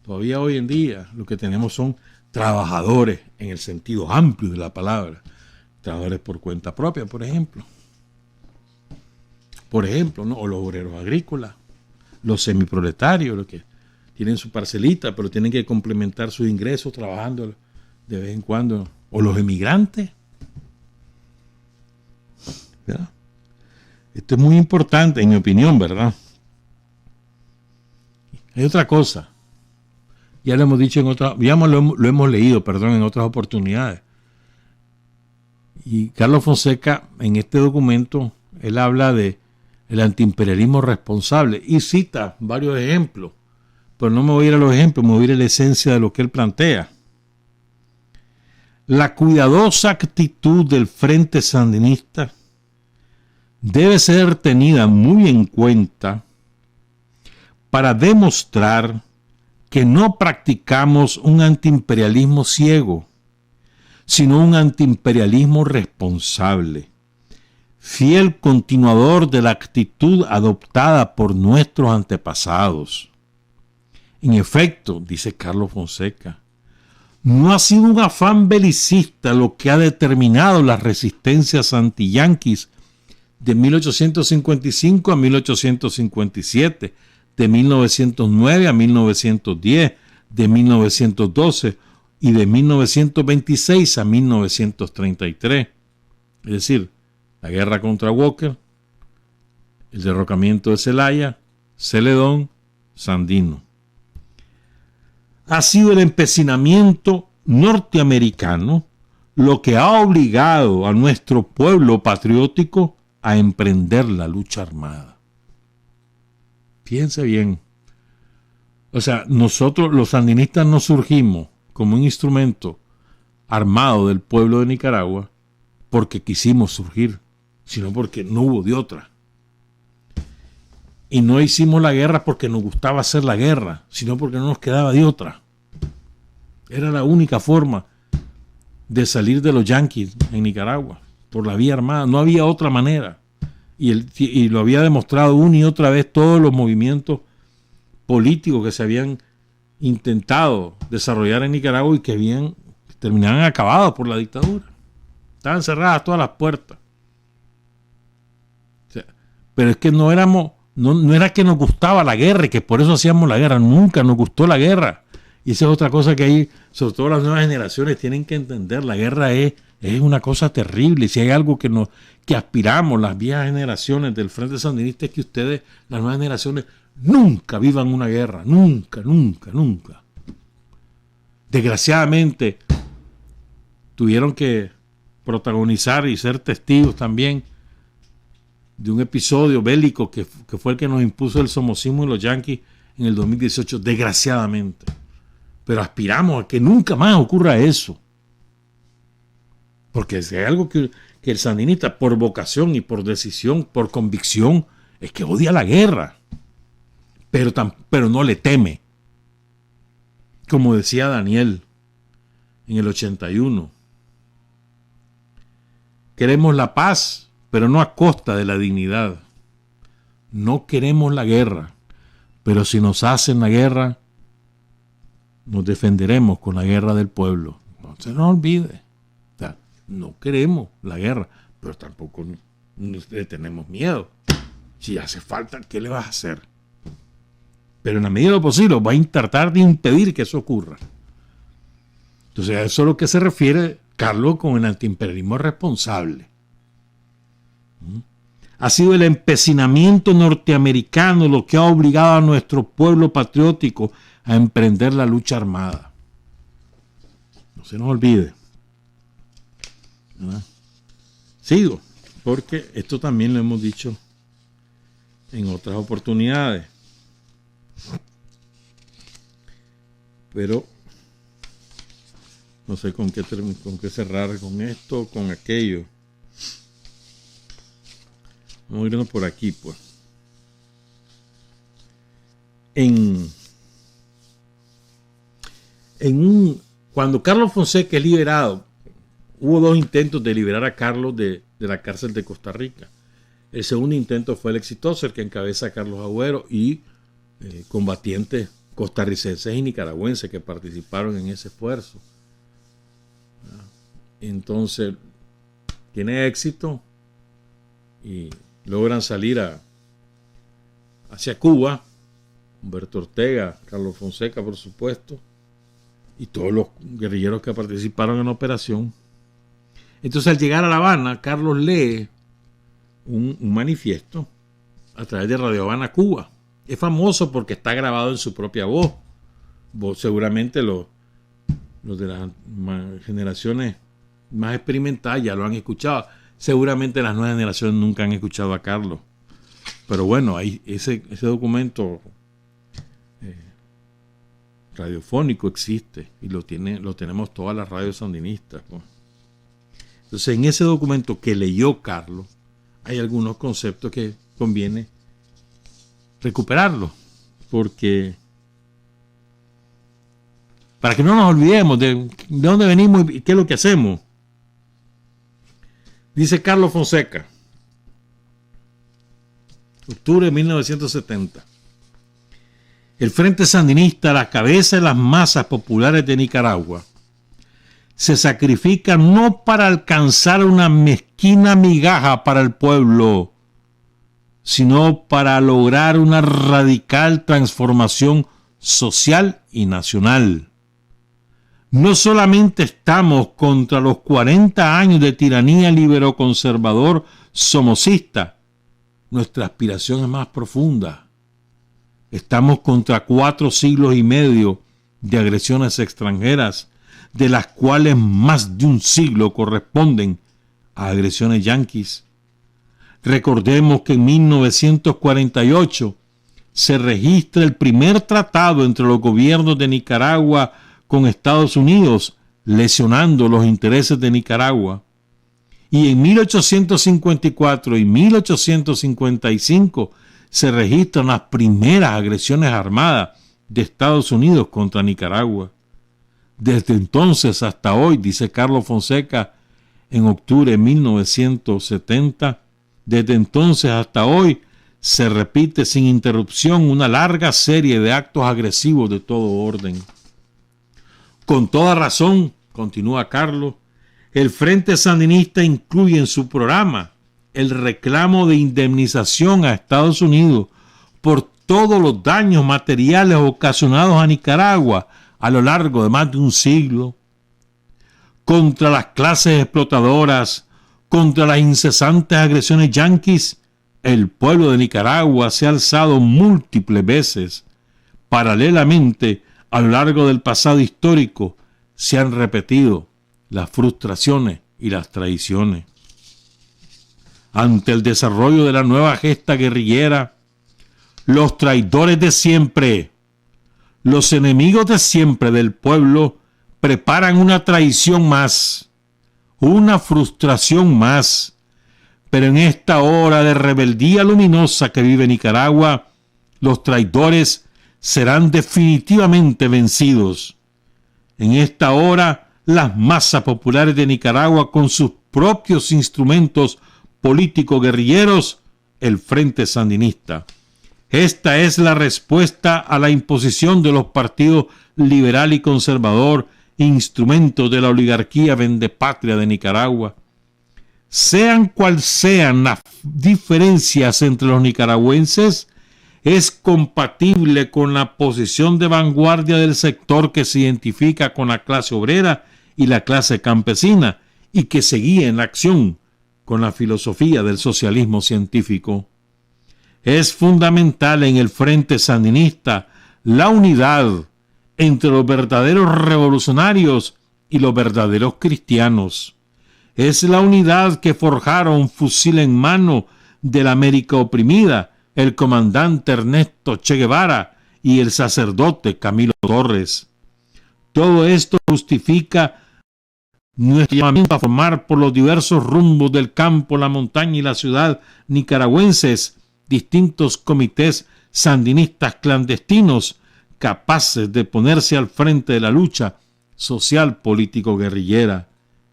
Todavía hoy en día lo que tenemos son trabajadores en el sentido amplio de la palabra, trabajadores por cuenta propia, por ejemplo, ¿no? O los obreros agrícolas, los semiproletarios, los que tienen su parcelita, pero tienen que complementar sus ingresos trabajando de vez en cuando, o los emigrantes. ¿Verdad? Esto es muy importante, en mi opinión, ¿verdad? Hay otra cosa. Ya lo hemos dicho en otras, ya lo hemos leído, en otras oportunidades. Y Carlos Fonseca, en este documento, él habla de el antiimperialismo responsable y cita varios ejemplos. Pero no me voy a ir a los ejemplos, me voy a ir a la esencia de lo que él plantea. La cuidadosa actitud del Frente Sandinista debe ser tenida muy en cuenta para demostrar que no practicamos un antiimperialismo ciego, sino un antiimperialismo responsable, fiel continuador de la actitud adoptada por nuestros antepasados. En efecto, dice Carlos Fonseca, no ha sido un afán belicista lo que ha determinado las resistencias antiyanquis de 1855 a 1857, de 1909 a 1910, de 1912 y de 1926 a 1933. Es decir, la guerra contra Walker, el derrocamiento de Zelaya, Celedón, Sandino. Ha sido el empecinamiento norteamericano lo que ha obligado a nuestro pueblo patriótico a emprender la lucha armada. Fíjense bien. O sea, nosotros los sandinistas no surgimos como un instrumento armado del pueblo de Nicaragua porque quisimos surgir, sino porque no hubo de otra. Y no hicimos la guerra porque nos gustaba hacer la guerra, sino porque no nos quedaba de otra. Era la única forma de salir de los yanquis en Nicaragua, por la vía armada. No había otra manera. Y lo había demostrado una y otra vez todos los movimientos políticos que se habían intentado desarrollar en Nicaragua y que terminaban acabados por la dictadura. Estaban cerradas todas las puertas. O sea, pero es que no era que nos gustaba la guerra y que por eso hacíamos la guerra. Nunca nos gustó la guerra. Y esa es otra cosa que hay, sobre todo las nuevas generaciones, tienen que entender. La guerra es Es una cosa terrible. Si hay algo que aspiramos las viejas generaciones del Frente Sandinista es que ustedes, las nuevas generaciones, nunca vivan una guerra. Nunca, nunca, nunca. Desgraciadamente, tuvieron que protagonizar y ser testigos también de un episodio bélico que fue el que nos impuso el somocismo y los yanquis en el 2018, desgraciadamente. Pero aspiramos a que nunca más ocurra eso. Porque si hay algo que el sandinista, por vocación y por decisión, por convicción, es que odia la guerra. Pero no le teme. Como decía Daniel en el 81. Queremos la paz, pero no a costa de la dignidad. No queremos la guerra, pero si nos hacen la guerra, nos defenderemos con la guerra del pueblo. No se nos olvide. O sea, no queremos la guerra, pero tampoco le tenemos miedo. Si hace falta, ¿qué le vas a hacer? Pero en la medida de lo posible va a tratar de impedir que eso ocurra. Entonces, a eso es a lo que se refiere Carlos con el antiimperialismo responsable. Ha sido el empecinamiento norteamericano lo que ha obligado a nuestro pueblo patriótico a emprender la lucha armada. No se nos olvide. ¿Verdad? Sigo, porque esto también lo hemos dicho en otras oportunidades. Pero no sé con qué cerrar, con esto o con aquello. Vamos a irnos por aquí, pues. Cuando Carlos Fonseca es liberado, hubo 2 intentos de liberar a Carlos de la cárcel de Costa Rica. El segundo intento fue el exitoso, el que encabeza a Carlos Agüero y combatientes costarricenses y nicaragüenses que participaron en ese esfuerzo. Entonces, tiene éxito y logran salir hacia Cuba. Humberto Ortega, Carlos Fonseca, por supuesto, y todos los guerrilleros que participaron en la operación. Entonces, al llegar a La Habana, Carlos lee un manifiesto a través de Radio Habana, Cuba. Es famoso porque está grabado en su propia voz. Seguramente los de las generaciones más experimentadas ya lo han escuchado. Seguramente las nuevas generaciones nunca han escuchado a Carlos. Pero bueno, ahí ese documento radiofónico existe y lo tenemos todas las radios sandinistas, pues. Entonces, en ese documento que leyó Carlos, hay algunos conceptos que conviene recuperarlos, porque para que no nos olvidemos de dónde venimos y qué es lo que hacemos. Dice Carlos Fonseca, octubre de 1970. El Frente Sandinista, a la cabeza de las masas populares de Nicaragua, se sacrifica no para alcanzar una mezquina migaja para el pueblo, sino para lograr una radical transformación social y nacional. No solamente estamos contra los 40 años de tiranía libero-conservador somocista, nuestra aspiración es más profunda. Estamos contra 4 siglos y medio de agresiones extranjeras, de las cuales más de un siglo corresponden a agresiones yanquis. Recordemos que en 1948 se registra el primer tratado entre los gobiernos de Nicaragua con Estados Unidos, lesionando los intereses de Nicaragua. Y en 1854 y 1855 se registran las primeras agresiones armadas de Estados Unidos contra Nicaragua. Desde entonces hasta hoy, dice Carlos Fonseca en octubre de 1970, desde entonces hasta hoy se repite sin interrupción una larga serie de actos agresivos de todo orden. Con toda razón, continúa Carlos, el Frente Sandinista incluye en su programa el reclamo de indemnización a Estados Unidos por todos los daños materiales ocasionados a Nicaragua a lo largo de más de un siglo. contra las clases explotadoras, contra las incesantes agresiones yanquis, el pueblo de Nicaragua se ha alzado múltiples veces. Paralelamente, a lo largo del pasado histórico, se han repetido las frustraciones y las traiciones. Ante el desarrollo de la nueva gesta guerrillera, los traidores de siempre, los enemigos de siempre del pueblo, preparan una traición más, una frustración más. Pero en esta hora de rebeldía luminosa que vive Nicaragua, los traidores serán definitivamente vencidos. En esta hora, las masas populares de Nicaragua, con sus propios instrumentos políticos guerrilleros, el Frente Sandinista. Esta es la respuesta a la imposición de los partidos liberal y conservador, instrumentos de la oligarquía vendepatria de Nicaragua. Sean cual sean las diferencias entre los nicaragüenses, es compatible con la posición de vanguardia del sector que se identifica con la clase obrera y la clase campesina y que se guía en la acción con la filosofía del socialismo científico. Es fundamental en el Frente Sandinista la unidad entre los verdaderos revolucionarios y los verdaderos cristianos. Es la unidad que forjaron fusil en mano de la América oprimida el comandante Ernesto Che Guevara y el sacerdote Camilo Torres. Todo esto justifica nuestro llamamiento a formar por los diversos rumbos del campo, la montaña y la ciudad nicaragüenses distintos comités sandinistas clandestinos capaces de ponerse al frente de la lucha social político-guerrillera.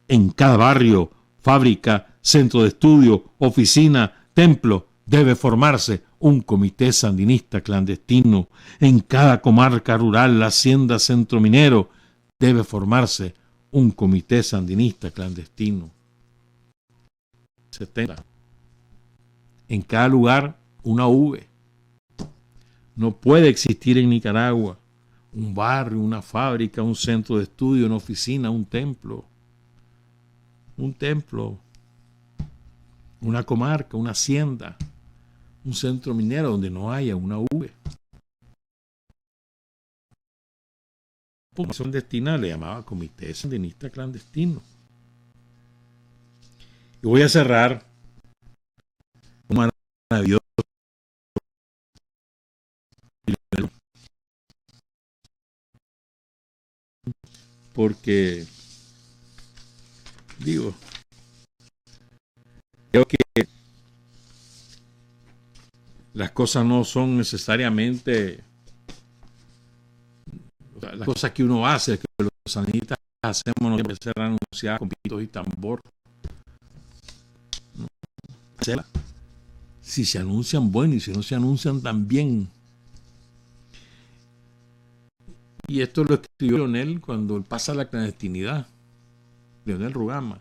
En cada barrio, fábrica, centro de estudio, oficina, templo, debe formarse un comité sandinista clandestino. En cada comarca rural, la hacienda, centro minero, debe formarse un comité sandinista clandestino. 70. En cada lugar, una V. No puede existir en Nicaragua un barrio, una fábrica, un centro de estudio, una oficina, un templo. Un templo, una comarca, una hacienda, un centro minero donde no haya una V. Comisión destinada le llamaba Comité Sandinista Clandestino. Y voy a cerrar con maravilloso porque digo, creo que las cosas no son necesariamente las cosas que uno hace, que los sandinistas hacemos, no debe ser anunciadas con pitos y tambor. Si se anuncian, bueno, y si no se anuncian, también. Y esto lo escribió Leonel cuando él pasa a la clandestinidad. Leonel Rugama.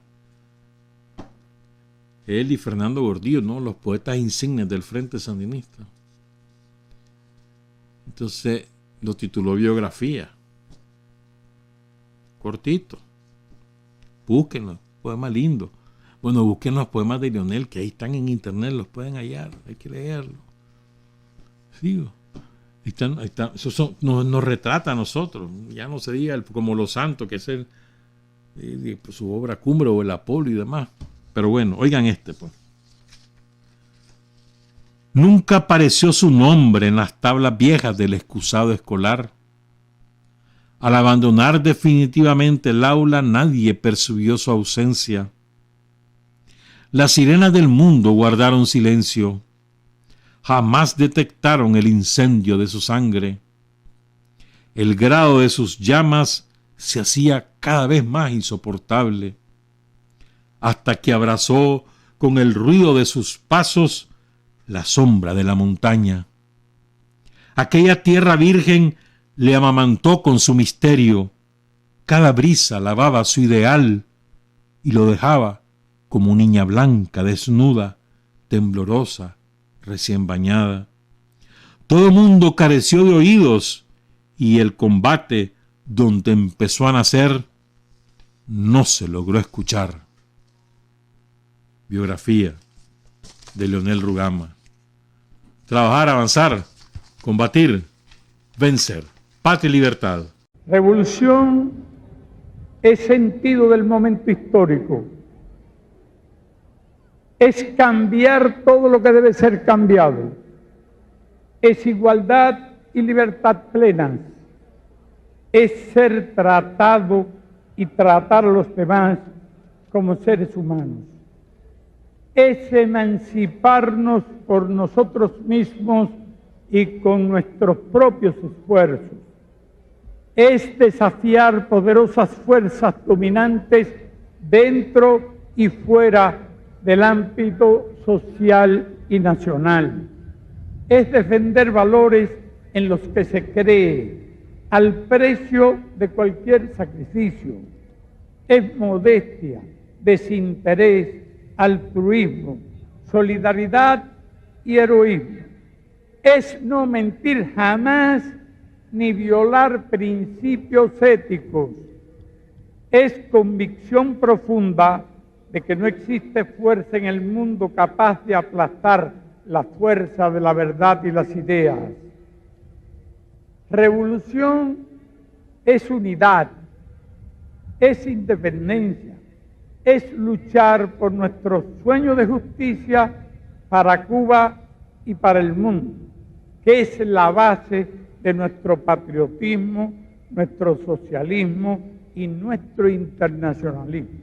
Él y Fernando Gordillo, ¿no? Los poetas insignes del Frente Sandinista. Entonces lo tituló Biografía. Cortito. Búsquenlo, poema lindo. Bueno, busquen los poemas de Leonel, que ahí están en internet, los pueden hallar, hay que leerlos. Sigo. Ahí están. Eso nos retrata a nosotros. Ya no se diga como Los Santos, que es su obra cumbre o el Apolo y demás. Pero bueno, oigan pues. Nunca apareció su nombre en las tablas viejas del excusado escolar. Al abandonar definitivamente el aula, nadie percibió su ausencia. Las sirenas del mundo guardaron silencio. Jamás detectaron el incendio de su sangre. El grado de sus llamas se hacía cada vez más insoportable, hasta que abrazó con el ruido de sus pasos la sombra de la montaña. Aquella tierra virgen le amamantó con su misterio. Cada brisa lavaba su ideal y lo dejaba como niña blanca, desnuda, temblorosa, recién bañada. Todo mundo careció de oídos y el combate donde empezó a nacer no se logró escuchar. Biografía de Leonel Rugama. Trabajar, avanzar, combatir, vencer. Patria y libertad. Revolución es sentido del momento histórico. Es cambiar todo lo que debe ser cambiado. Es igualdad y libertad plenas. Es ser tratado y tratar a los demás como seres humanos. Es emanciparnos por nosotros mismos y con nuestros propios esfuerzos. Es desafiar poderosas fuerzas dominantes dentro y fuera del ámbito social y nacional. Es defender valores en los que se cree al precio de cualquier sacrificio. Es modestia, desinterés, altruismo, solidaridad y heroísmo. Es no mentir jamás ni violar principios éticos. Es convicción profunda de que no existe fuerza en el mundo capaz de aplastar la fuerza de la verdad y las ideas. Revolución es unidad, es independencia, es luchar por nuestro sueño de justicia para Cuba y para el mundo, que es la base de nuestro patriotismo, nuestro socialismo y nuestro internacionalismo.